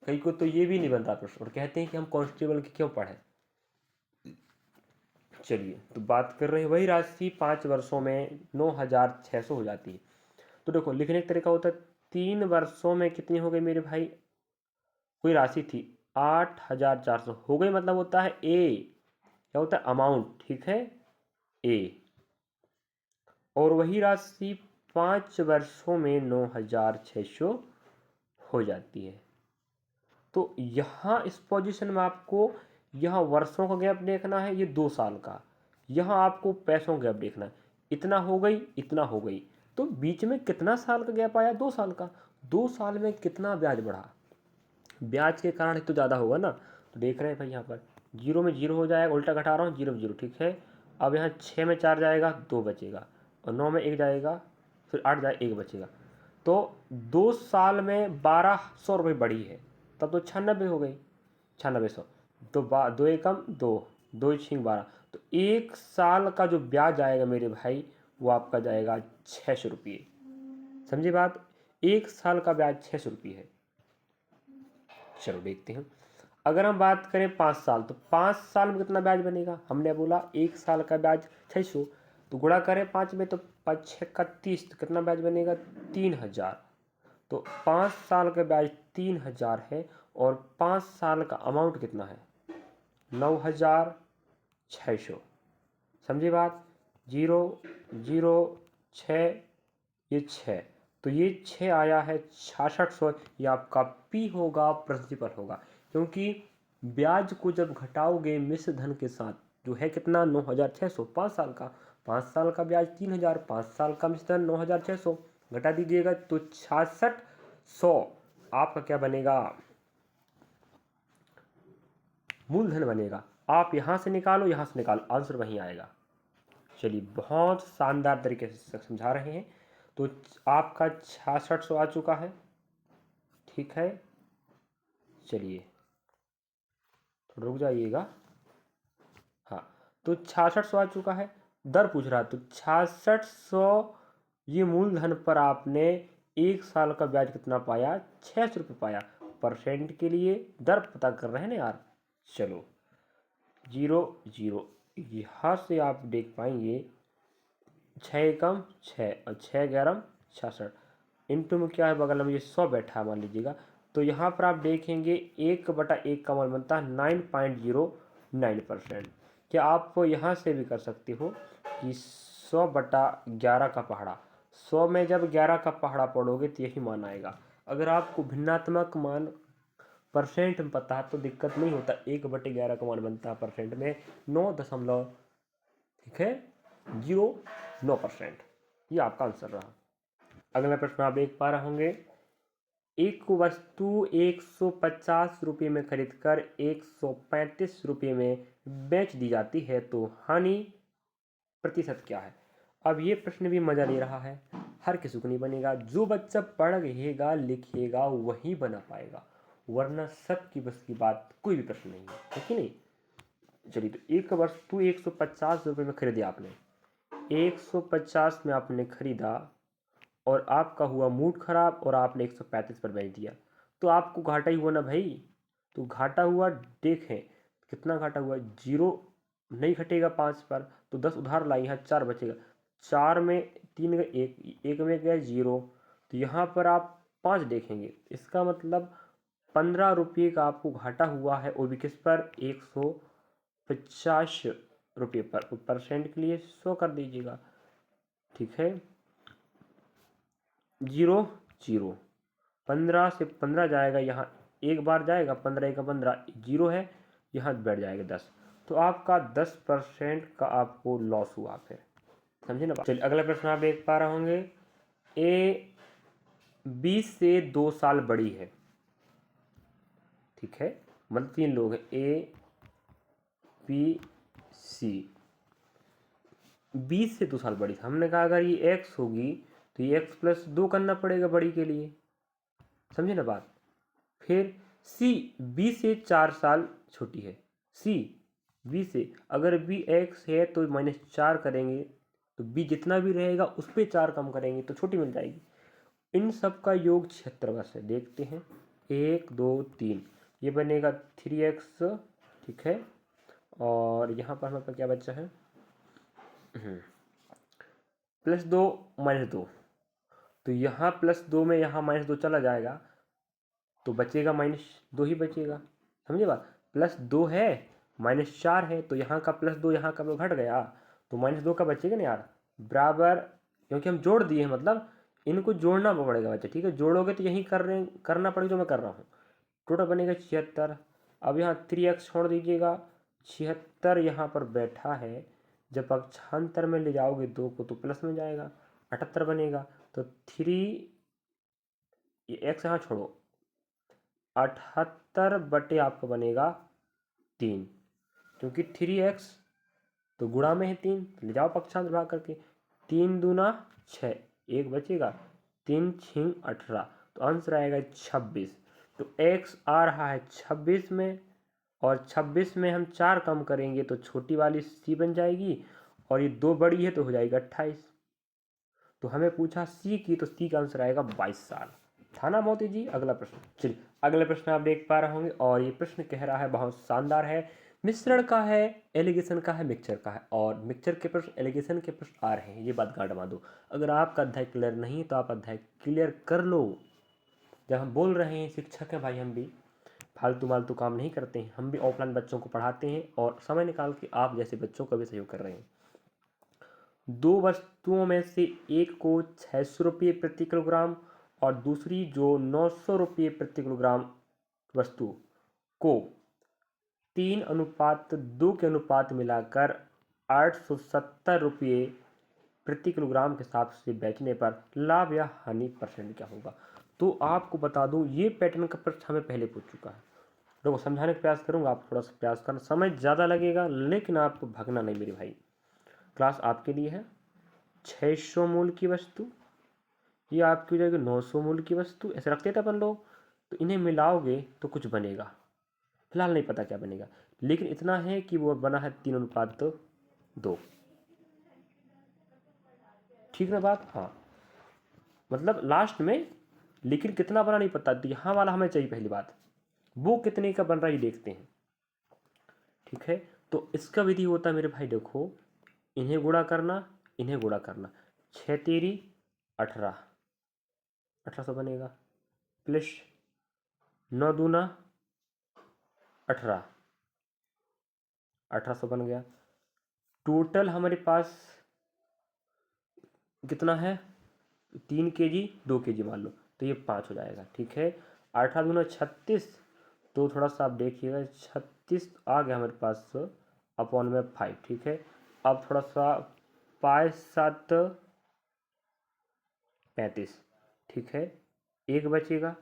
कई को तो ये भी नहीं बनता प्रश्न और कहते हैं कि हम कांस्टेबल के क्यों पढ़े। चलिए, तो बात कर रहे हैं वही राशि 5 वर्षों में 9,600 हो जाती है। तो देखो, लिखने का तरीका होता है 3 वर्षों में कितनी हो गई मेरे भाई, कोई राशि थी 8,400 हो गई, मतलब होता है ए, क्या होता है अमाउंट, ठीक है ए, और वही राशि 5 वर्षों में 9,600 हो जाती है। तो यहाँ इस पोजीशन में आपको यहाँ वर्षों का गैप देखना है, ये 2 साल का, यहाँ आपको पैसों का गैप देखना है, इतना हो गई इतना हो गई, तो बीच में कितना साल का गैप आया, 2 साल का। 2 साल में कितना ब्याज बढ़ा, ब्याज के कारण तो ज़्यादा होगा ना। तो देख रहे हैं भाई, यहाँ पर 0 में 0 हो जाएगा, उल्टा घटा रहा हूँ, 0 में 0, ठीक है। अब यहाँ 6 में 4 जाएगा, 2 बचेगा, और 9 में 1 जाएगा, फिर 8 जाए 1 बचेगा। तो 2 साल में 1,200 रुपये बढ़ी है, तब तो 96 हो गई, 9600। तो 2 एकम 2, 2 छिंग 12, तो 1 साल का जो ब्याज आएगा मेरे भाई, वो आपका जाएगा 600 रुपये। समझे बात, 1 साल का ब्याज 600 रुपये है। चलो देखते हैं, अगर हम बात करें 5 साल, तो 5 साल में कितना ब्याज बनेगा, हमने बोला 1 साल का ब्याज 600, तो गुणा करें 5 में, तो 5 6 का 30, तो कितना ब्याज बनेगा 3,000। तो 5 साल का ब्याज 3,000 है, और 5 साल का अमाउंट कितना है 9,600। समझे बात, 0 0 6, ये 6, तो ये 6 आया है 6600, ये आपका पी होगा, प्रिंसिपल होगा। क्योंकि ब्याज को जब घटाओगे मिश्र धन के साथ, जो है कितना 9,600, 5 साल का, 5 साल का ब्याज 3,000, 5 साल का मिश्र धन 9,600, घटा दीजिएगा तो 6600 आपका क्या बनेगा, मूलधन बनेगा। आप यहाँ से निकालो, यहाँ से निकालो, आंसर वहीं आएगा। चलिए, बहुत शानदार तरीके से समझा रहे हैं। तो आपका 6600 आ चुका है, ठीक है। चलिए, थोड़ा रुक जाइएगा, हाँ, तो 6600 आ चुका है। दर पूछ रहा है, तो 6600 ये मूलधन पर आपने 1 साल का ब्याज कितना पाया, 600 रुपये पाया। परसेंट के लिए दर पता कर रहे हैं ना यार। चलो, 0 0, यहाँ से आप देख पाएंगे 6 एकम 6 और 6 ग्यारह 66, इंटू में क्या है, बगल में ये 100 बैठा है मान लीजिएगा, तो यहाँ पर आप देखेंगे 1/1 का मान बनता है 9.09%। क्या आप यहाँ से भी कर सकते हो कि 100/11 का पहाड़ा, 100 में जब 11 का पहाड़ा पढ़ोगे तो यही मान आएगा। अगर आपको भिन्नात्मक मान परसेंट में पता है तो दिक्कत नहीं होता, 1/11 का मान बनता है परसेंट में 9 ठीक है 09%। ये आपका आंसर रहा। अगला प्रश्न आप देख पा रहे होंगे, एक वस्तु 150 रुपये में खरीदकर 135 रुपये में बेच दी जाती है तो हानि प्रतिशत क्या है। अब ये प्रश्न भी मजा ले रहा है, हर किसी को नहीं बनेगा, जो बच्चा पढ़ेगा लिखेगा वही बना पाएगा, वरना सबकी बस की बात कोई भी प्रश्न नहीं है कि नहीं। चलिए, तो एक वस्तु 150 रुपये में खरीदी आपने, 150 में आपने खरीदा और आपका हुआ मूड खराब और आपने 135 पर बेच दिया, तो आपको घाटा ही हुआ ना भाई। तो घाटा हुआ, देखें कितना घाटा हुआ, 0 नहीं घटेगा 5 पर, तो 10 उधार लाई, यहाँ 4 बचेगा, 4 में 3 गए, एक में गया 0, तो यहाँ पर आप 5 देखेंगे, इसका मतलब 15 रुपये का आपको घाटा हुआ है, और भी किस पर, 150 रुपये पर। तो परसेंट के लिए 100 कर दीजिएगा, ठीक है, 0 0, 15 से 15 जाएगा, यहाँ एक बार जाएगा, 15 का 15 0 है, यहाँ बैठ जाएगा 10, तो आपका 10% का आपको लॉस हुआ फिर, समझे ना। चलिए अगला प्रश्न आप देख पा रहे होंगे, ए 20 से 2 साल बड़ी है, ठीक है, मतलब 3 लोग हैं, ए बी सी, 20 से 2 साल बड़ी, हमने कहा अगर ये x होगी तो ये x+2 करना पड़ेगा बड़ी के लिए, समझे ना बात। फिर C 20 से 4 साल छोटी है, C 20 से, अगर B x है तो -4 करेंगे, तो B जितना भी रहेगा उस पर 4 कम करेंगे तो छोटी मिल जाएगी। इन सब का योग 76 वर्ष है, देखते हैं 1 2 3, ये बनेगा 3x, ठीक है, और यहाँ पर हमारे पास क्या बच्चा है, +2 -2, तो यहाँ +2 में यहाँ -2 चला जाएगा, तो बचेगा -2 ही बचेगा, समझे बात। +2 है, -4 है, तो यहाँ का +2 यहाँ का घट गया, तो -2 का बचेगा ना यार, बराबर, क्योंकि हम जोड़ दिए हैं, मतलब इनको जोड़ना पड़ेगा बच्चा, ठीक है, जोड़ोगे तो यही करना पड़ेगा जो मैं कर रहा हूँ, टोटल बनेगा 76। अब यहाँ 3x छोड़ दीजिएगा, 76 यहाँ पर बैठा है, जब पक्षांतर में ले जाओगे 2 को तो प्लस में जाएगा, 78 बनेगा, तो 3 x यहाँ छोड़ो, 78 बटे आपका बनेगा 3, क्योंकि 3x तो गुणा में है 3, ले जाओ पक्षांतर भाग करके, 3 दूना 6, एक बचेगा, 3 6 18, तो आंसर आएगा 26। तो x आ रहा है 26 में, और 26 में हम 4 कम करेंगे तो छोटी वाली C बन जाएगी, और ये 2 बड़ी है तो हो जाएगा 28। तो हमें पूछा C की, तो C का आंसर आएगा 22 साल, था ना मोती जी। अगला प्रश्न, चलिए अगला प्रश्न आप देख पा रहे होंगे, और ये प्रश्न कह रहा है, बहुत शानदार है, मिश्रण का है, एलिगेशन का है, मिक्सचर का है, और मिक्सचर के प्रश्न, एलिगेशन के प्रश्न आ रहे हैं, ये बात गांड मार दो। अगर आपका अध्याय क्लियर नहीं तो आप अध्याय क्लियर कर लो। जब हम बोल रहे हैं शिक्षक हैं भाई, हम भी फालतू मालतू काम नहीं करते हैं, हम भी ऑफलाइन बच्चों को पढ़ाते हैं, और समय निकाल के आप जैसे बच्चों का भी सहयोग कर रहे हैं। दो वस्तुओं में से एक को 600 रुपये प्रति किलोग्राम और दूसरी जो 900 रुपये प्रति किलोग्राम वस्तु को 3:2 के अनुपात मिलाकर 870 रुपये प्रति किलोग्राम के हिसाब से बेचने पर लाभ या हानि परसेंट क्या होगा। तो आपको बता दूं, ये पैटर्न का प्रश्न हमें पहले पूछ चुका है। देखो समझाने का प्रयास करूंगा, आप थोड़ा सा प्रयास करना, समय ज़्यादा लगेगा लेकिन आपको भागना नहीं मेरे भाई, क्लास आपके लिए है। 600 मूल की वस्तु, ये आपकी हो जाएगी 900 मूल की वस्तु, ऐसे रखते थे अपन लोग, तो इन्हें मिलाओगे तो कुछ बनेगा, फिलहाल नहीं पता क्या बनेगा, लेकिन इतना है कि वो बना है 3:2, ठीक ना बात। हाँ, मतलब लास्ट में, लेकिन कितना बना नहीं पता, तो यहाँ वाला हमें चाहिए पहली बात, वो कितने का बन रहा है ये देखते हैं, ठीक है। तो इसका विधि होता है मेरे भाई, देखो इन्हें गुणा करना, इन्हें गुणा करना, 6 तेरी 18, 1800 बनेगा, प्लस 9 दूना 18, 1800 बन गया। टोटल हमारे पास कितना है, 3 kg 2 kg मान लो, तो ये 5 हो जाएगा। ठीक है, 18 दूना 36, तो थोड़ा सा आप देखिएगा, 36 आ गया हमारे पास अपॉन में 5। ठीक है, अब थोड़ा सा 5 7 35। ठीक है, एक बचेगा,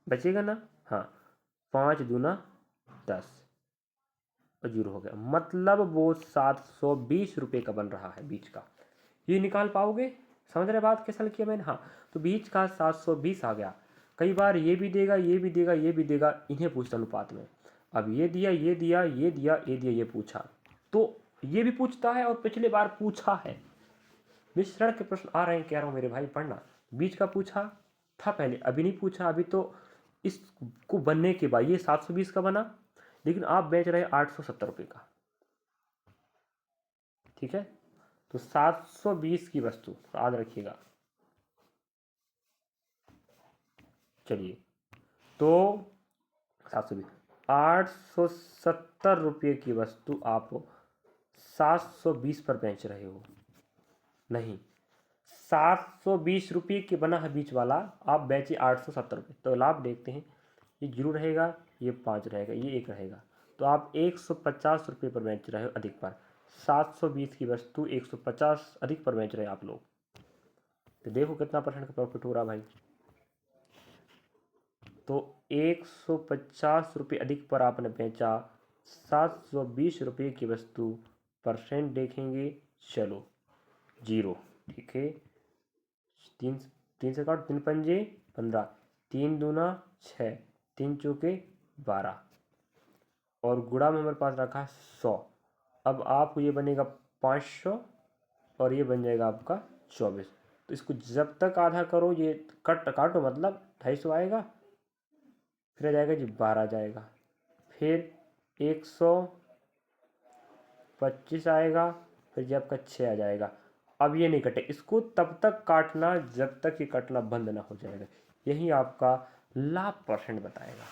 बचेगा ना, हाँ, 5 दूना 10 और 0 हो गया, मतलब वो 720 रुपये का बन रहा है बीच का। ये निकाल पाओगे, समझ रहे बात कैसे किया मैंने, हाँ। तो बीच का 720 आ गया। कई बार ये भी देगा, ये भी देगा, ये भी देगा, इन्हें पूछता अनुपात में। अब ये दिया, ये दिया, ये दिया, ये दिया, ये पूछा, तो ये भी पूछता है और पिछले बार पूछा है। मिश्रण के प्रश्न आ रहे हैं, कह रहा हूँ मेरे भाई पढ़ना। बीच का पूछा था पहले, अभी नहीं पूछा, अभी तो इसको बनने के बाद ये 720 का बना, लेकिन आप बेच रहे 870 रुपये का। ठीक है, तो 720 की वस्तु याद रखिएगा। चलिए, तो 720, 870 रुपये की वस्तु आप 720 पर बेच रहे हो, नहीं, 720 रुपये के बना है बीच वाला, आप बेचे 870 रुपये, तो लाभ देखते हैं, ये 0 रहेगा, ये 5 रहेगा, ये 1 रहेगा, तो आप 150 रुपये पर बेच रहे हो अधिक पर। 720 की वस्तु 150 अधिक पर बेच रहे हैं आप लोग, तो देखो कितना परसेंट का प्रॉफिट हो रहा भाई। तो 150 रुपये अधिक पर आपने बेचा, 720 रुपये की वस्तु, परसेंट देखेंगे, चलो 0। ठीक है, 3 3 से काट, 3 पंजे 15, 3 दूना 6, 3 चौके 12, और गुणा में हमारे पास रखा है 100। अब आपको ये बनेगा 500 और ये बन जाएगा आपका 24। तो इसको जब तक आधा करो, ये काटो, मतलब 250 आएगा, फिर आ जाएगा जी 12 जाएगा, फिर 125 आएगा, फिर जब का 6 आ जाएगा। अब ये नहीं कटे, इसको तब तक काटना जब तक ये कटना बंद ना हो जाएगा, यही आपका लाभ परसेंट बताएगा।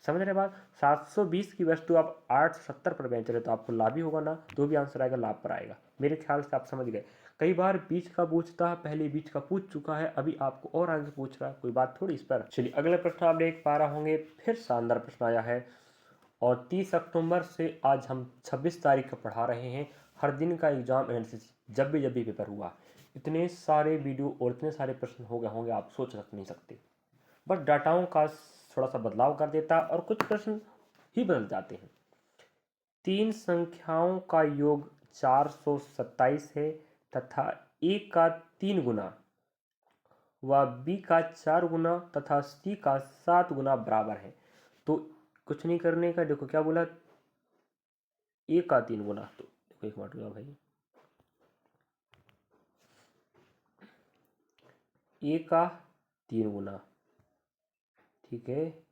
समझ रहे बात, 720 की वस्तु आप 870 पर बेच रहे, तो आपको लाभ ही होगा ना, तो भी आंसर आएगा, लाभ पर आएगा। मेरे ख्याल से आप समझ गए। कई बार बीच का पूछता है, पहले बीच का पूछ चुका है, अभी आपको और आगे पूछ रहा है, कोई बात थोड़ी इस पर। चलिए, अगले प्रश्न आप देख पा रहे होंगे, फिर शानदार प्रश्न आया है, और 30 अक्टूबर से आज हम 26 तारीख को पढ़ा रहे हैं। हर दिन का एग्जाम एनालिसिस, जब भी पेपर हुआ, इतने सारे वीडियो और इतने सारे प्रश्न हो गए होंगे, आप सोच नहीं सकते। बस डाटाओं का थोड़ा सा बदलाव कर देता और कुछ प्रश्न ही बदल जाते हैं। 3 संख्याओं का योग 427 है तथा a का 3 गुना व b का 4 गुना तथा c का 7 गुना बराबर है। तो कुछ नहीं करने का, देखो क्या बोला, a का 3 गुना, तो देखो एक मिनट हुआ भाई, a का 3 गुना, ठीक है,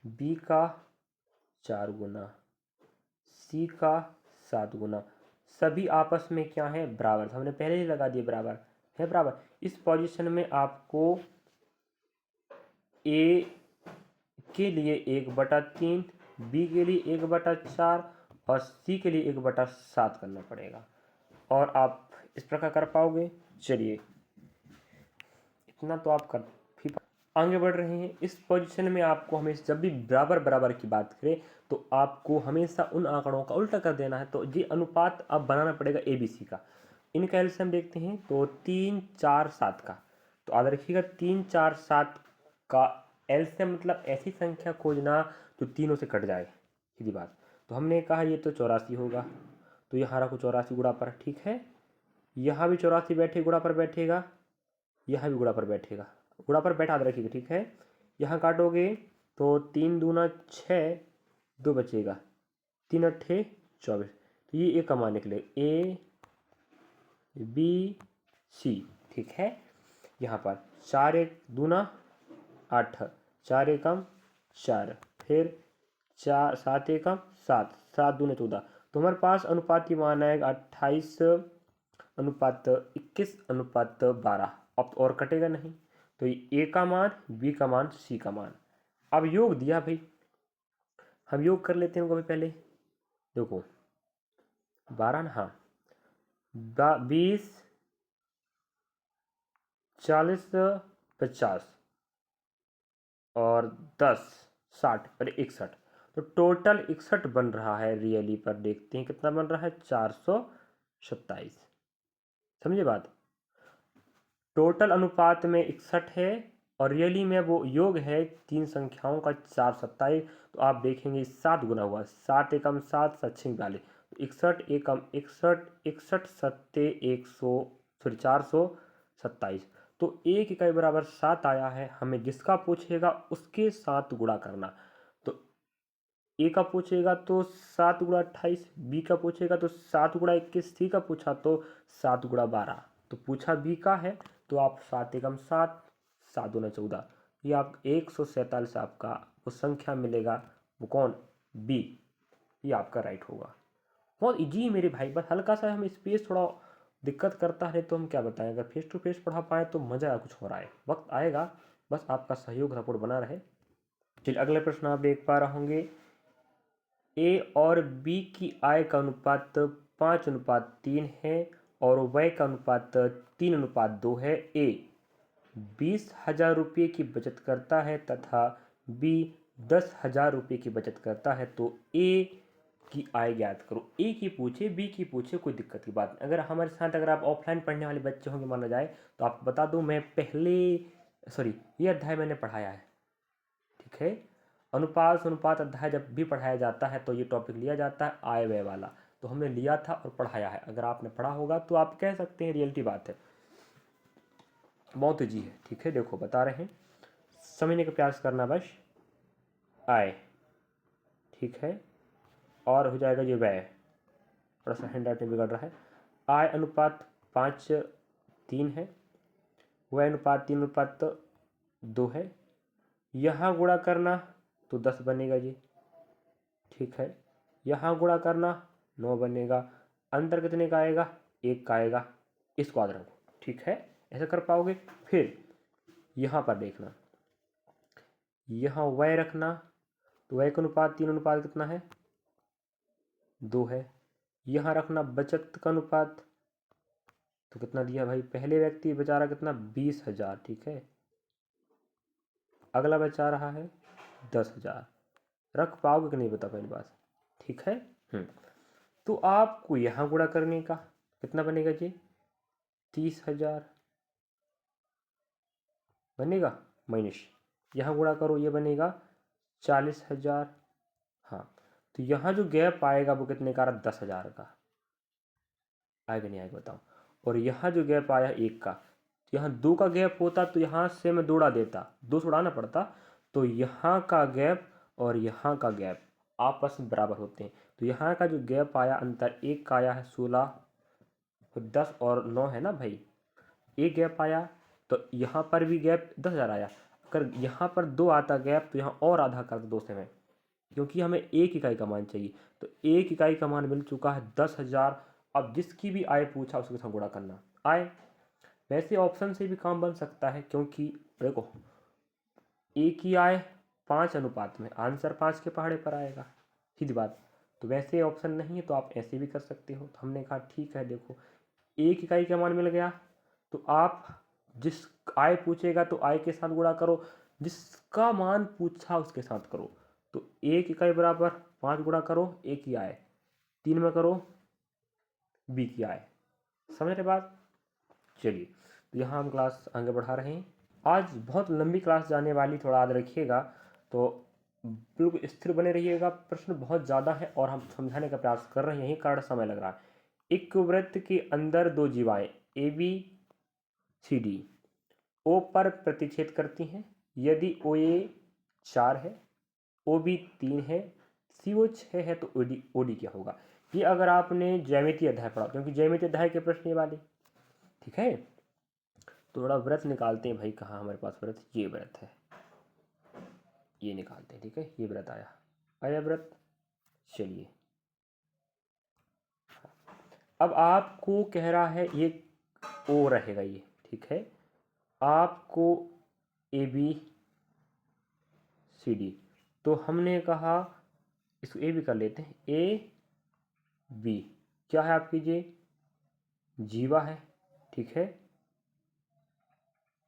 b का 4 गुना, c का 7 गुना, सभी आपस में क्या है, बराबर। हमने पहले ही लगा दिए, बराबर है, बराबर। इस पोजीशन में आपको a के लिए 1/3, b के लिए 1/4 और c के लिए 1/7 करना पड़ेगा, और आप इस प्रकार कर पाओगे। चलिए, इतना तो आप कर भी आगे बढ़ रहे हैं। इस पोजीशन में आपको हमेशा, जब भी बराबर बराबर की बात करें, तो आपको हमेशा उन आंकड़ों का उल्टा कर देना है। तो ये अनुपात अब बनाना पड़ेगा ABC का। इनका एलसीएम देखते हैं, तो 3 4 7 का, तो याद रखिएगा 3 4 7 का एलसीएम, मतलब ऐसी संख्या खोजना जो तीनों से कट जाए, सीधी बात। तो हमने कहा ये तो 84 होगा, तो यहाँ रखो 84 गुणा पर, ठीक है, यहाँ भी 84 बैठे गुणा पर बैठेगा, यहाँ भी गुणा पर बैठेगा, गुणा पर बैठा रखिएगा, ठीक है। यहाँ काटोगे तो 3 दूना 6, 2 बचेगा, 3 अट्ठे 24, तो ये एक कमा निकले, ABC, ठीक है। यहाँ पर 4 1 दूना 8, 4 एकम 4, फिर 4 7 एकम 7, 7 दूने 14, तो हमारे पास अनुपात मान आएगा 28 अनुपात 21 अनुपात 12। अब और कटेगा नहीं, तो ए का मान, बी का मान, सी का मान। अब योग दिया भाई, हम योग कर लेते हैं इनको पहले। देखो 12 ना, हाँ 20, 40, 50 और 10, 60 और 61। तो टोटल 61 बन रहा है रियली पर। देखते हैं कितना बन रहा है, 427। समझे बात? टोटल अनुपात में 61 है और रियली में वो योग है तीन संख्याओं का 427। तो आप देखेंगे 7 गुना हुआ, 7 एकम 7, 7 42, 61 एकम 61, 61 सत्ते 100, सॉरी 427। तो एक इकाई बराबर 7 आया है। हमें जिसका पूछेगा उसके साथ गुणा करना। तो ए का पूछेगा तो 7 गुणा 28, बी का पूछेगा तो 7 गुणा 21, सी का पूछा तो 7 गुणा 12। तो पूछा बी का है तो आप 7 एकम 7, 7 दूना 14, ये आप 147 आपका वो संख्या मिलेगा। वो कौन? बी। ये आपका राइट होगा। बहुत इजी है मेरे भाई, बस हल्का सा हमें स्पेस थोड़ा दिक्कत करता है तो हम क्या बताएं। अगर फेस टू फेस पढ़ा पाए तो मज़ा कुछ हो रहा है, वक्त आएगा, बस आपका सहयोग सपोर्ट बना रहे। चलिए अगले प्रश्न आप देख पा रहे होंगे। ए और बी की आय का अनुपात 5:3 है और व्यय का अनुपात 3:2 है। ए 20,000 रुपये की बचत करता है तथा बी 10,000 रुपये की बचत करता है, तो ए की आय ज्ञात करो। ए की पूछे, बी की पूछे, कोई दिक्कत की बात नहीं। अगर हमारे साथ अगर आप ऑफलाइन पढ़ने वाले बच्चे होंगे माना जाए तो आपको बता दूं, मैं पहले ये अध्याय मैंने पढ़ाया है। ठीक है, अनुपात अनुपात अध्याय जब भी पढ़ाया जाता है तो ये टॉपिक लिया जाता है आय व्यय वाला, तो हमने लिया था और पढ़ाया है। अगर आपने पढ़ा होगा तो आप कह सकते हैं रियलिटी बात है, बहुत ईजी है। ठीक है, देखो बता रहे हैं, समझने का प्रयास करना बस। आय, ठीक है, और हो जाएगा ये व्यय। थोड़ा सा हैंड राइटिंग बिगड़ रहा है। आय अनुपात 5:3 है, व्यय अनुपात 3:2 है। यहाँ गुणा करना तो 10 बनेगा जी। ठीक है, यहाँ गुणा करना 9 बनेगा। अंतर कितने का आएगा? 1 का आएगा। इसको याद रखो। ठीक है, ऐसे कर पाओगे। फिर यहाँ पर देखना, यहाँ व्यय रखना, तो व्यय का अनुपात 3:2 कितना है? 2 है। यहाँ रखना बचत का अनुपात, तो कितना दिया भाई? पहले व्यक्ति बचा रहा कितना? 20,000। ठीक है, अगला बचा रहा है 10,000। रख पाओगे कि नहीं बता पहली बात। ठीक है, तो आपको यहाँ गुणा करने का कितना बनेगा जी? 30,000 बनेगा, माइनस यहाँ गुणा करो, ये बनेगा 40,000। हाँ, तो यहाँ जो गैप आएगा वो कितने का? 10,000 का आएगा, नहीं आएगा बताओ। और यहाँ जो गैप आया 1 का, तो यहाँ 2 का गैप होता तो यहाँ से मैं 2 उड़ा देता, 2 से उड़ाना पड़ता। तो यहाँ का गैप और यहाँ का गैप आपस में बराबर होते हैं। तो यहाँ का जो गैप आया अंतर 1 का आया है 16, तो 10 और 9 है ना भाई, एक गैप आया। तो यहाँ पर भी गैप 10,000 आया। अगर यहाँ पर 2 आता गैप तो यहाँ और आधा कर दो 2 से में, क्योंकि हमें 1 इकाई का मान चाहिए। तो 1 इकाई का मान मिल चुका है 10,000। अब जिसकी भी आय पूछा उसके साथ गुणा करना। आय वैसे ऑप्शन से भी काम बन सकता है, क्योंकि देखो ए की आय 5 अनुपात में, आंसर 5 के पहाड़े पर आएगा, सीधी बात। तो वैसे ऑप्शन नहीं है तो आप ऐसे भी कर सकते हो। तो हमने कहा ठीक है, देखो 1 इकाई का मान मिल गया, तो आप जिस आय पूछेगा तो आय के साथ गुणा करो, जिसका मान पूछा उसके साथ करो। तो 1 इकाई बराबर 5 गुणा करो ए की आय, 3 में करो बी की आय। समझ रहे बात? चलिए, तो यहाँ हम क्लास आगे बढ़ा रहे हैं। आज बहुत लंबी क्लास जाने वाली, थोड़ा याद रखिएगा, तो बिल्कुल स्थिर बने रहिएगा। प्रश्न बहुत ज़्यादा है और हम समझाने का प्रयास कर रहे हैं, यही कारण समय लग रहा है। एक वृत्त के अंदर 2 जीवाएं A B C D O पर प्रतिच्छेद करती हैं। यदि ओ ए 4 है, ओ बी 3 है, सी ओ 6 है, तो ओ डी क्या होगा? ये अगर आपने ज्यामिति अध्याय पढ़ा, क्योंकि ज्यामिति अध्याय के प्रश्न ये वाले। ठीक है, तो थोड़ा व्रत निकालते हैं भाई। कहाँ हमारे पास व्रत? ये व्रत है, ये निकालते हैं। ठीक है, ये व्रत आया, आया व्रत। चलिए, अब आपको कह रहा है ये ओ रहेगा ये। ठीक है, आपको ABCD। तो हमने कहा इसको ए भी कर लेते हैं, AB क्या है आपकी ये जीवा है, ठीक है,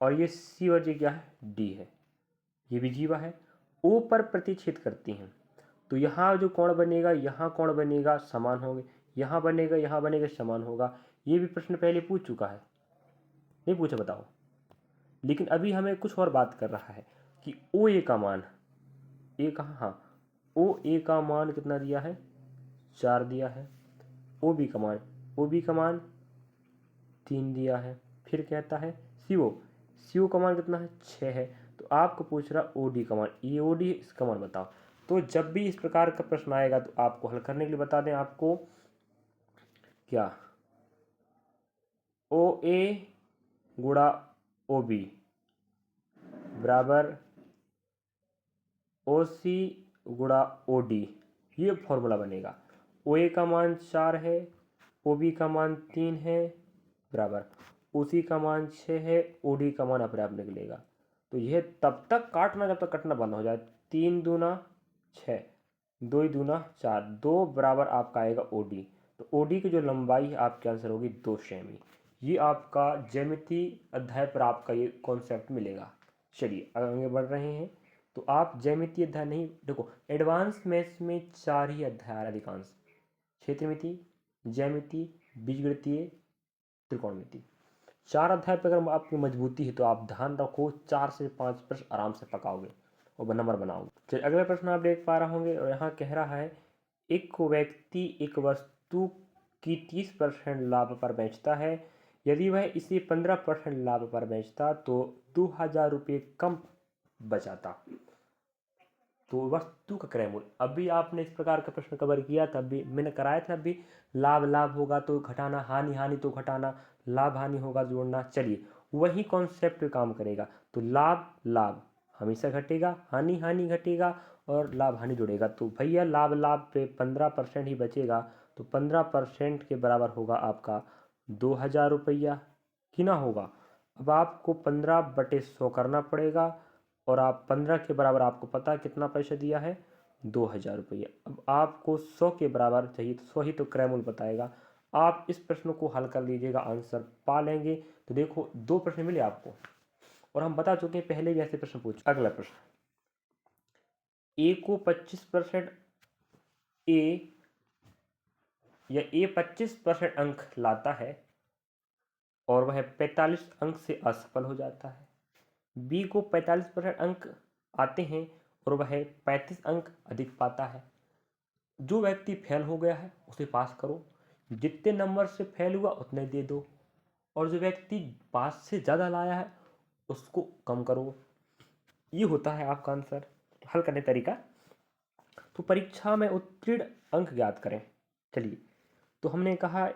और ये C और ये क्या है D है, ये भी जीवा है। O पर प्रतिच्छेद करती हैं तो यहाँ जो कोण बनेगा, यहाँ कोण बनेगा, समान होंगे, यहाँ बनेगा समान होगा। ये भी प्रश्न पहले पूछ चुका है, नहीं पूछा बताओ। लेकिन अभी हमें कुछ और बात कर रहा है कि OA का मान, ए कहाँ, हाँ OA का मान कितना दिया है 4 दिया है, OB का मान 3 दिया है। फिर कहता है CO का मान कितना है 6 है। तो आपको पूछ रहा OD का मान, ये OD इसका मान बताओ। तो जब भी इस प्रकार का प्रश्न आएगा तो आपको हल करने के लिए बता दें आपको क्या, OA गुणा OB बराबर OC गुणा OD, ये फॉर्मूला बनेगा। OA का मान 4 है, OB का मान 3 है बराबर OC का मान 6 है, OD का मान अपने आप निकलेगा। तो यह तब तक काटना जब तक कटना बंद हो जाए। 3 दूना 6, 2 दूना 4, 2 बराबर आपका आएगा OD। तो OD की जो लंबाई है आपके आंसर होगी 2 सेमी। ये आपका ज्यामिति अध्याय पर आपका ये कॉन्सेप्ट मिलेगा। चलिए आगे बढ़ रहे हैं। तो आप ज्यामिति अध्याय नहीं, देखो एडवांस मैथ्स में 4 ही अध्याय अधिकांश, क्षेत्रमिति, ज्यामिति, बीजगणितीय, त्रिकोणमिति, 4 अध्याय पर अगर आपकी मजबूती है तो आप ध्यान रखो 4 से 5 प्रश्न आराम से पकाओगे और नंबर बनाओगे। चलिए अगला प्रश्न आप देख पा रहे होंगे, और यहाँ कह रहा है एक व्यक्ति एक वस्तु की 30% लाभ पर बेचता है, यदि वह इसे 15% लाभ पर बेचता तो 2000 रुपये कम बचाता। तो वस्तु का क्रय मूल्य, अभी आपने इस प्रकार का प्रश्न कवर किया था, अभी मैंने कराया था, अभी लाभ होगा तो घटाना, हानि तो घटाना, लाभ हानि होगा जोड़ना। चलिए वही कॉन्सेप्ट काम करेगा। तो लाभ हमेशा घटेगा, हानि घटेगा, और लाभ हानि जुड़ेगा। तो भैया लाभ पे 15% ही बचेगा, तो 15% के बराबर होगा आपका 2000 रुपया कि ना होगा। अब आपको 15/100 करना पड़ेगा, और आप 15 के बराबर आपको पता है कितना पैसा दिया है 2000 रुपया। अब आपको 100 के बराबर चाहिए तो 100 ही तो क्रय मूल्य बताएगा। आप इस प्रश्न को हल कर लीजिएगा, आंसर पा लेंगे। तो देखो 2 प्रश्न मिले आपको, और हम बता चुके हैं पहले भी ऐसे प्रश्न पूछ। अगला प्रश्न, ए को 25% ए 25% अंक लाता है और वह 45 अंक से असफल हो जाता है। बी को 45% अंक आते हैं और वह 35 अंक अधिक पाता है। जो व्यक्ति फेल हो गया है उसे पास करो, जितने नंबर से फेल हुआ उतने दे दो, और जो व्यक्ति पास से ज़्यादा लाया है उसको कम करो। ये होता है आपका आंसर। हल करने तरीका, तो परीक्षा में उत्तीर्ण अंक ज्ञात करें। चलिए, तो हमने कहा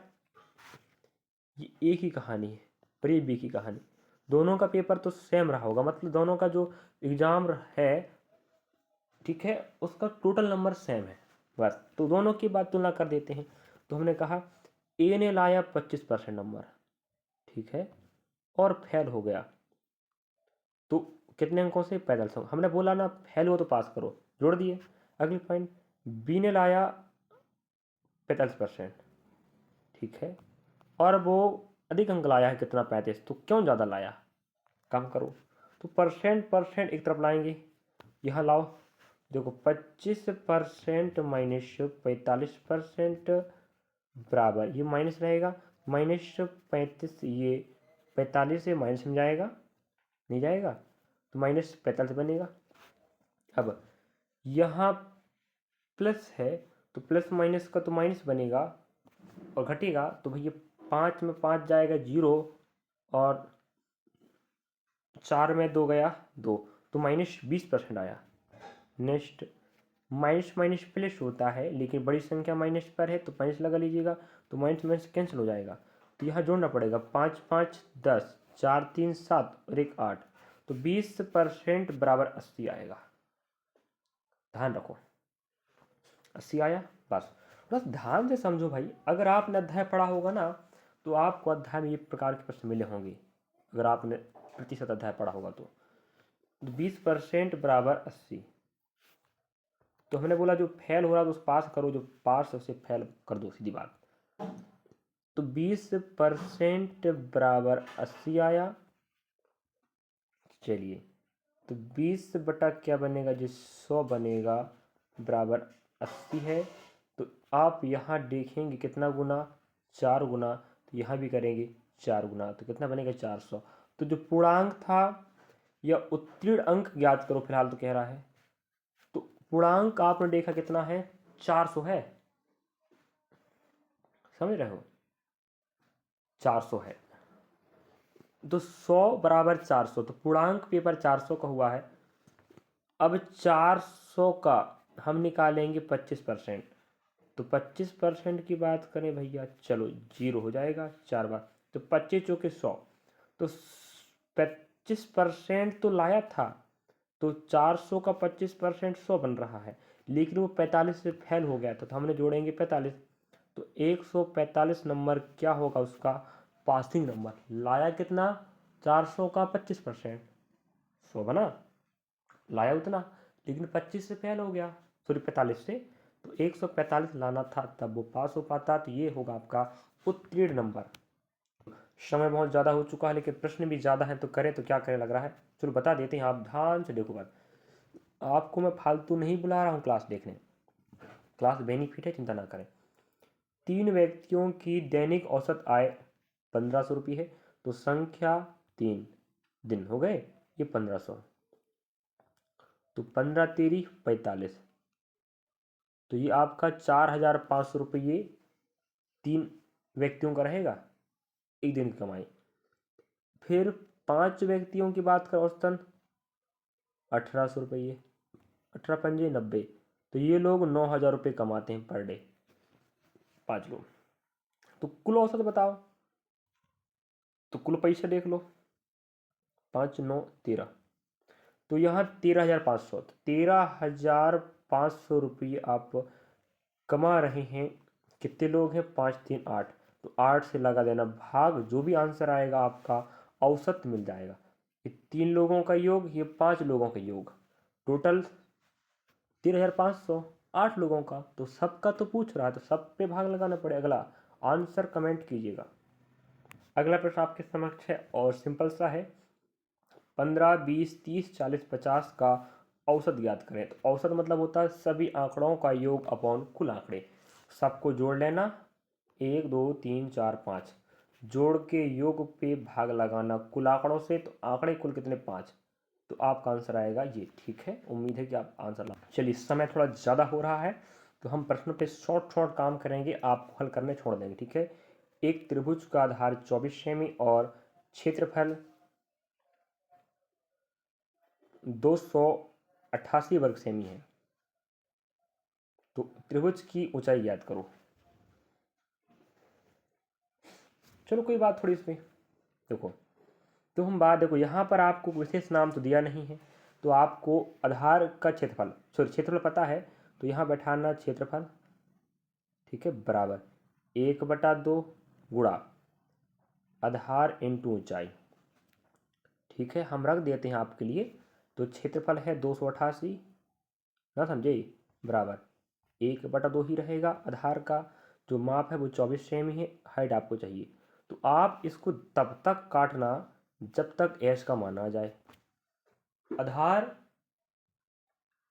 ये एक ही कहानी है और ये बी की कहानी, दोनों का पेपर तो सेम रहा होगा, मतलब दोनों का जो एग्जाम है, ठीक है, उसका टोटल नंबर सेम है बस। तो दोनों की बात तुलना कर देते हैं। तो हमने कहा ए ने लाया 25% नंबर, ठीक है, और फेल हो गया, तो कितने अंकों से 45 अंक। हमने बोला ना फेल हो तो पास करो, जोड़ दिए। अगली पॉइंट, बी ने लाया 45%, ठीक है, और वो अधिक अंक लाया है कितना 35, तो क्यों ज़्यादा लाया, कम करो। तो परसेंट एक तरफ लाएंगे, यहाँ लाओ, देखो 25% माइनस 45% बराबर, ये माइनस रहेगा, -35, ये 45 से माइनस में जाएगा, नहीं जाएगा, तो -45 बनेगा। अब यहाँ प्लस है तो प्लस माइनस का तो माइनस बनेगा, और घटेगा तो भैया 5 में 5 जाएगा 0, और 4 में 2 गया 2, तो -20% आया। नेक्स्ट, माइनस प्लस होता है, लेकिन बड़ी संख्या माइनस पर है तो माइनस लगा लीजिएगा, तो माइनस कैंसिल हो जाएगा। तो यहाँ जोड़ना पड़ेगा, 5 5 10, 4 3 7 और 1 8, तो 20% बराबर 80 आएगा। ध्यान रखो 80 आया, बस ध्यान से समझो भाई। अगर आपने अध्याय पढ़ा होगा ना तो आपको अध्याय में ये प्रकार के प्रश्न मिले होंगे, अगर आपने प्रतिशत अध्याय पढ़ा होगा तो। 20% बराबर 80। तो हमने बोला जो फेल हो रहा है तो उस पास करो, जो पास है उसे फेल कर दो, सीधी बात। तो 20% बराबर 80 आया। चलिए, तो 20 बटा क्या बनेगा जी, 100 बनेगा, बराबर 80 है। तो आप यहाँ देखेंगे कितना गुना, 4 गुना, तो यहाँ भी करेंगे 4 गुना, तो कितना बनेगा 400। तो जो पूर्णांक था या उत्तीर्ण अंक ज्ञात करो, फिलहाल तो कह रहा है। तो पूर्णांक आपने देखा कितना है, 400 है, समझ रहे हो, 400 है। तो 100 बराबर 400, तो पूर्णांक पेपर 400 का हुआ है। अब 400 का हम निकालेंगे 25%। तो 25% की बात करें भैया, चलो 0 हो जाएगा 4 बार, तो 25 चौके 100। तो 25% तो लाया था, तो 400 का 25% 100 बन रहा है, लेकिन वो 45 से फेल हो गया था, तो हमने जोड़ेंगे 45। तो 145 नंबर क्या होगा उसका पासिंग नंबर। लाया कितना, 400 का 25%, 100 बना, लाया उतना, लेकिन 25 से फेल हो गया, सॉरी 45 से। तो 145 लाना था तब वो पास हो पाता। तो ये होगा आपका उत्तीर्ण नंबर। समय बहुत ज़्यादा हो चुका है, लेकिन प्रश्न भी ज़्यादा है, तो करें तो क्या करें लग रहा है। चलो बता देते हैं, आप ध्यान से देखो बात। आपको मैं फालतू नहीं बुला रहा हूँ क्लास देखने, क्लास बेनिफिट है, चिंता ना करें। 3 व्यक्तियों की दैनिक औसत आय 1500 रुपये है, तो संख्या 3 दिन हो गए, ये 1500, तो 15 तेरी 45, तो ये आपका 4500 रुपये 3 व्यक्तियों का रहेगा, एक दिन की कमाई। फिर 5 व्यक्तियों की बात करें, औसतन 1800 रुपये, 18 पंजे 90, तो ये लोग 9000 रुपये कमाते हैं पर डे, 5 लोग। तो कुल औसत बताओ, तो कुल पैसे देख लो, 5 9 13, तो यहाँ 13,500, तो 13,500 रुपये आप कमा रहे हैं। कितने लोग हैं, 5 3 8, तो 8 से लगा देना भाग, जो भी आंसर आएगा आपका औसत मिल जाएगा। ये 3 लोगों का योग, ये 5 लोगों का योग, टोटल 13,500, 8 लोगों का, तो सबका तो पूछ रहा है, तो सब पे भाग लगाना पड़े। अगला आंसर कमेंट कीजिएगा। अगला प्रश्न आपके समक्ष है और सिंपल सा है, 15 20 30 40 50 का औसत ज्ञात करें। तो औसत मतलब होता है सभी आंकड़ों का योग अपॉन कुल आंकड़े, सबको जोड़ लेना, 1 2 3 4 5, जोड़ के योग पे भाग लगाना कुल आंकड़ों से, तो आंकड़े कुल कितने, 5, तो आपका आंसर आएगा ये। ठीक है, उम्मीद है कि आप आंसर ला। चलिए, समय थोड़ा ज़्यादा हो रहा है, तो हम प्रश्न पे शॉर्ट शॉर्ट काम करेंगे, आप हल करने छोड़ देंगे, ठीक है। एक त्रिभुज का आधार 24 सेमी और क्षेत्रफल 288 वर्ग सेमी है, तो त्रिभुज की ऊंचाई याद करो। चलो कोई बात थोड़ी इसमें, देखो, तो हम बात देखो, यहाँ पर आपको विशेष नाम तो दिया नहीं है, तो आपको आधार का क्षेत्रफल, सॉरी क्षेत्रफल पता है, तो यहाँ बैठाना क्षेत्रफल, ठीक है, बराबर 1/2 गुणा आधार इंटू ऊंचाई। ठीक है, हम रख देते हैं आपके लिए, तो क्षेत्रफल है 288 ना, समझे, बराबर 1/2 ही रहेगा। आधार का जो माप है वो 24 सेमी है, हाइट आपको चाहिए, तो आप इसको तब तक काटना जब तक एस का मान आ जाए। आधार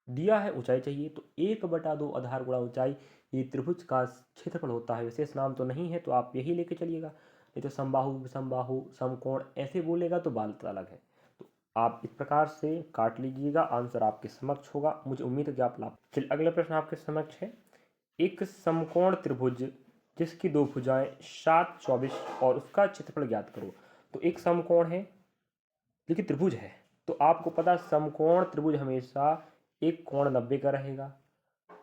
दिया है, ऊंचाई चाहिए, तो 1/2 आधार गुणा ऊंचाई, ये त्रिभुज का क्षेत्रफल होता है। विशेष नाम तो नहीं है, तो आप यही लेके चलिएगा, नहीं तो समबाहु समबाहु समकोण ऐसे बोलेगा तो बात अलग है। तो आप इस प्रकार से काट लीजिएगा, आंसर आपके समक्ष होगा, मुझे उम्मीद है कि आप लाभ। चलिए, अगला प्रश्न आपके समक्ष है, एक समकोण त्रिभुज जिसकी दो भुजाएं 7 24 और उसका क्षेत्रफल ज्ञात करो। तो एक समकोण है, लेकिन त्रिभुज है, तो आपको पता समकोण त्रिभुज हमेशा एक कोण 90 का रहेगा,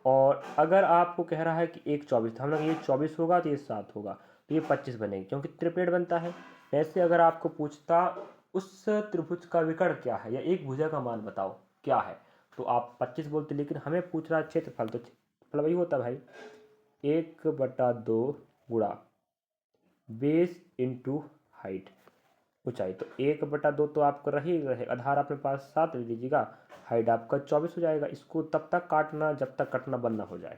और अगर आपको कह रहा है कि एक 24, तो हम लोग ये 24 होगा तो ये 7 होगा, तो ये 25 बनेगी, क्योंकि त्रिप्लेट बनता है। ऐसे अगर आपको पूछता उस त्रिभुज का विकर्ण क्या है या एक भुजा का मान बताओ क्या है, तो आप 25 बोलते, लेकिन हमें पूछ रहा है क्षेत्रफल, तो क्षेत्रफल वही होता है भाई, 1/2 गुणा बेस इंटू हाइट, ऊंचाई तो 1/2 तो आपका रहे आधार अपने पास 7 ले लीजिएगा, हाइट आपका 24 हो जाएगा। इसको तब तक काटना जब तक कटना बंद ना हो जाए,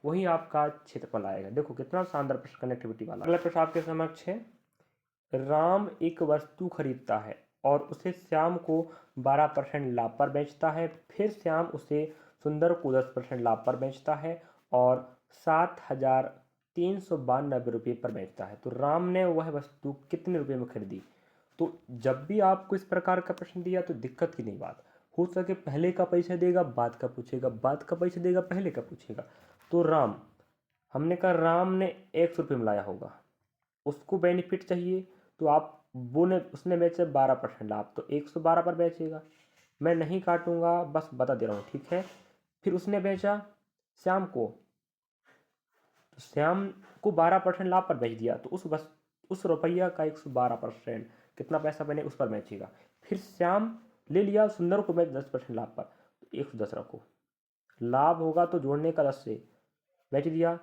वही आपका क्षेत्रफल आएगा। देखो कितना शानदार प्रश्न, कनेक्टिविटी वाला। अगला प्रश्न आपके समक्ष है, राम एक वस्तु खरीदता है और उसे श्याम को 12% लाभ पर बेचता है, फिर श्याम उसे सुंदर को 10% लाभ पर बेचता है और 7,392 रुपये पर बेचता है। तो राम ने वह वस्तु कितने रुपये में खरीदी? तो जब भी आपको इस प्रकार का प्रश्न दिया तो दिक्कत की नहीं बात, हो सके पहले का पैसा देगा बाद का पूछेगा, बाद का पैसा देगा पहले का पूछेगा। तो राम, हमने कहा राम ने 100 रुपये में लाया होगा, उसको बेनिफिट चाहिए, तो आप वो ने उसने बेचे 12% लाभ, तो 112 पर बेचेगा। मैं नहीं काटूंगा, बस बता दे रहा हूँ, ठीक है। फिर उसने बेचा श्याम को, तो श्याम को 12% लाभ पर बेच दिया, तो उस रुपया का 112% कितना पैसा बने उस पर बेचेगा। फिर श्याम ले लिया सुंदर को बेच 10% लाभ पर, तो 110 रखो, लाभ होगा तो जोड़ने का 10 से बेच दिया,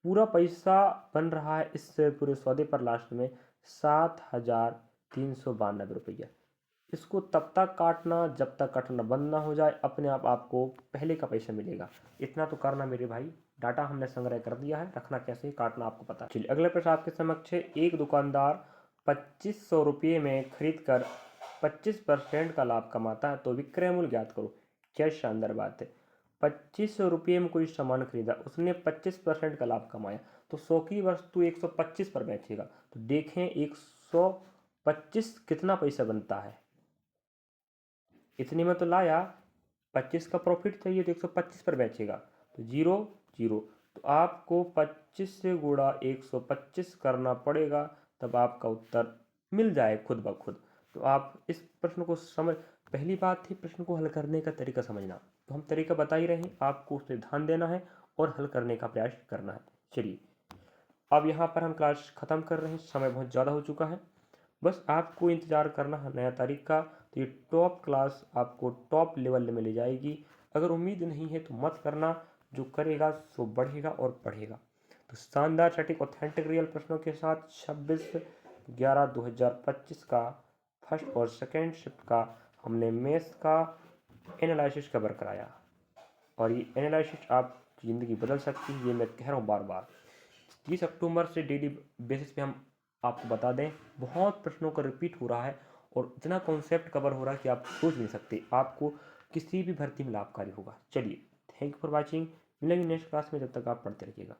पूरा पैसा बन रहा है इस पूरे सौदे पर लास्ट में 7,392 रुपया। इसको तब तक काटना जब तक कटना बंद ना हो जाए, अपने आप आपको पहले का पैसा मिलेगा। इतना तो करना मेरे भाई, डाटा हमने संग्रह कर दिया है, रखना कैसे काटना आपको पता। चलिए अगले प्रश्न आपके समक्ष है, एक दुकानदार 2500 रुपये में खरीद कर 25% का लाभ कमाता है, तो विक्रय मूल्य ज्ञात करो। क्या शानदार बात है, 2500 रुपये में कोई सामान खरीदा, उसने 25% का लाभ कमाया, तो 100 की वस्तु 125 पर बेचेगा। तो देखें 125 कितना पैसा बनता है, इतने में तो लाया, 25 का प्रॉफिट चाहिए तो 125 पर बेचेगा, तो 0 0, तो आपको 25 से गुणा 125 करना पड़ेगा, तब आपका उत्तर मिल जाए खुद ब खुद। तो आप इस प्रश्न को समझ, पहली बात थी प्रश्न को हल करने का तरीका समझना, तो हम तरीका बता ही रहे हैं, आपको उस पर ध्यान देना है और हल करने का प्रयास करना है। चलिए अब यहाँ पर हम क्लास ख़त्म कर रहे हैं, समय बहुत ज़्यादा हो चुका है, बस आपको इंतज़ार करना है नया तारीख का। तो ये टॉप क्लास आपको टॉप लेवल में ले जाएगी, अगर उम्मीद नहीं है तो मत करना, जो करेगा सो बढ़ेगा और पढ़ेगा। तो शानदार सटीक ऑथेंटिक रियल प्रश्नों के साथ 26/11/2025 का फर्स्ट और सेकेंड शिफ्ट का हमने मेंस का एनालिसिस कवर कराया, और ये एनालिसिस आपकी ज़िंदगी बदल सकती है, ये मैं कह रहा हूँ बार बार। 30 अक्टूबर से डेली बेसिस पे हम आपको बता दें, बहुत प्रश्नों का रिपीट हो रहा है और इतना कॉन्सेप्ट कवर हो रहा है कि आप सोच नहीं सकते, आपको किसी भी भर्ती में लाभकारी होगा। चलिए थैंक यू फॉर वॉचिंग, मिलेंगे नेक्स्ट क्लास में, जब तक आप पढ़ते रहिएगा।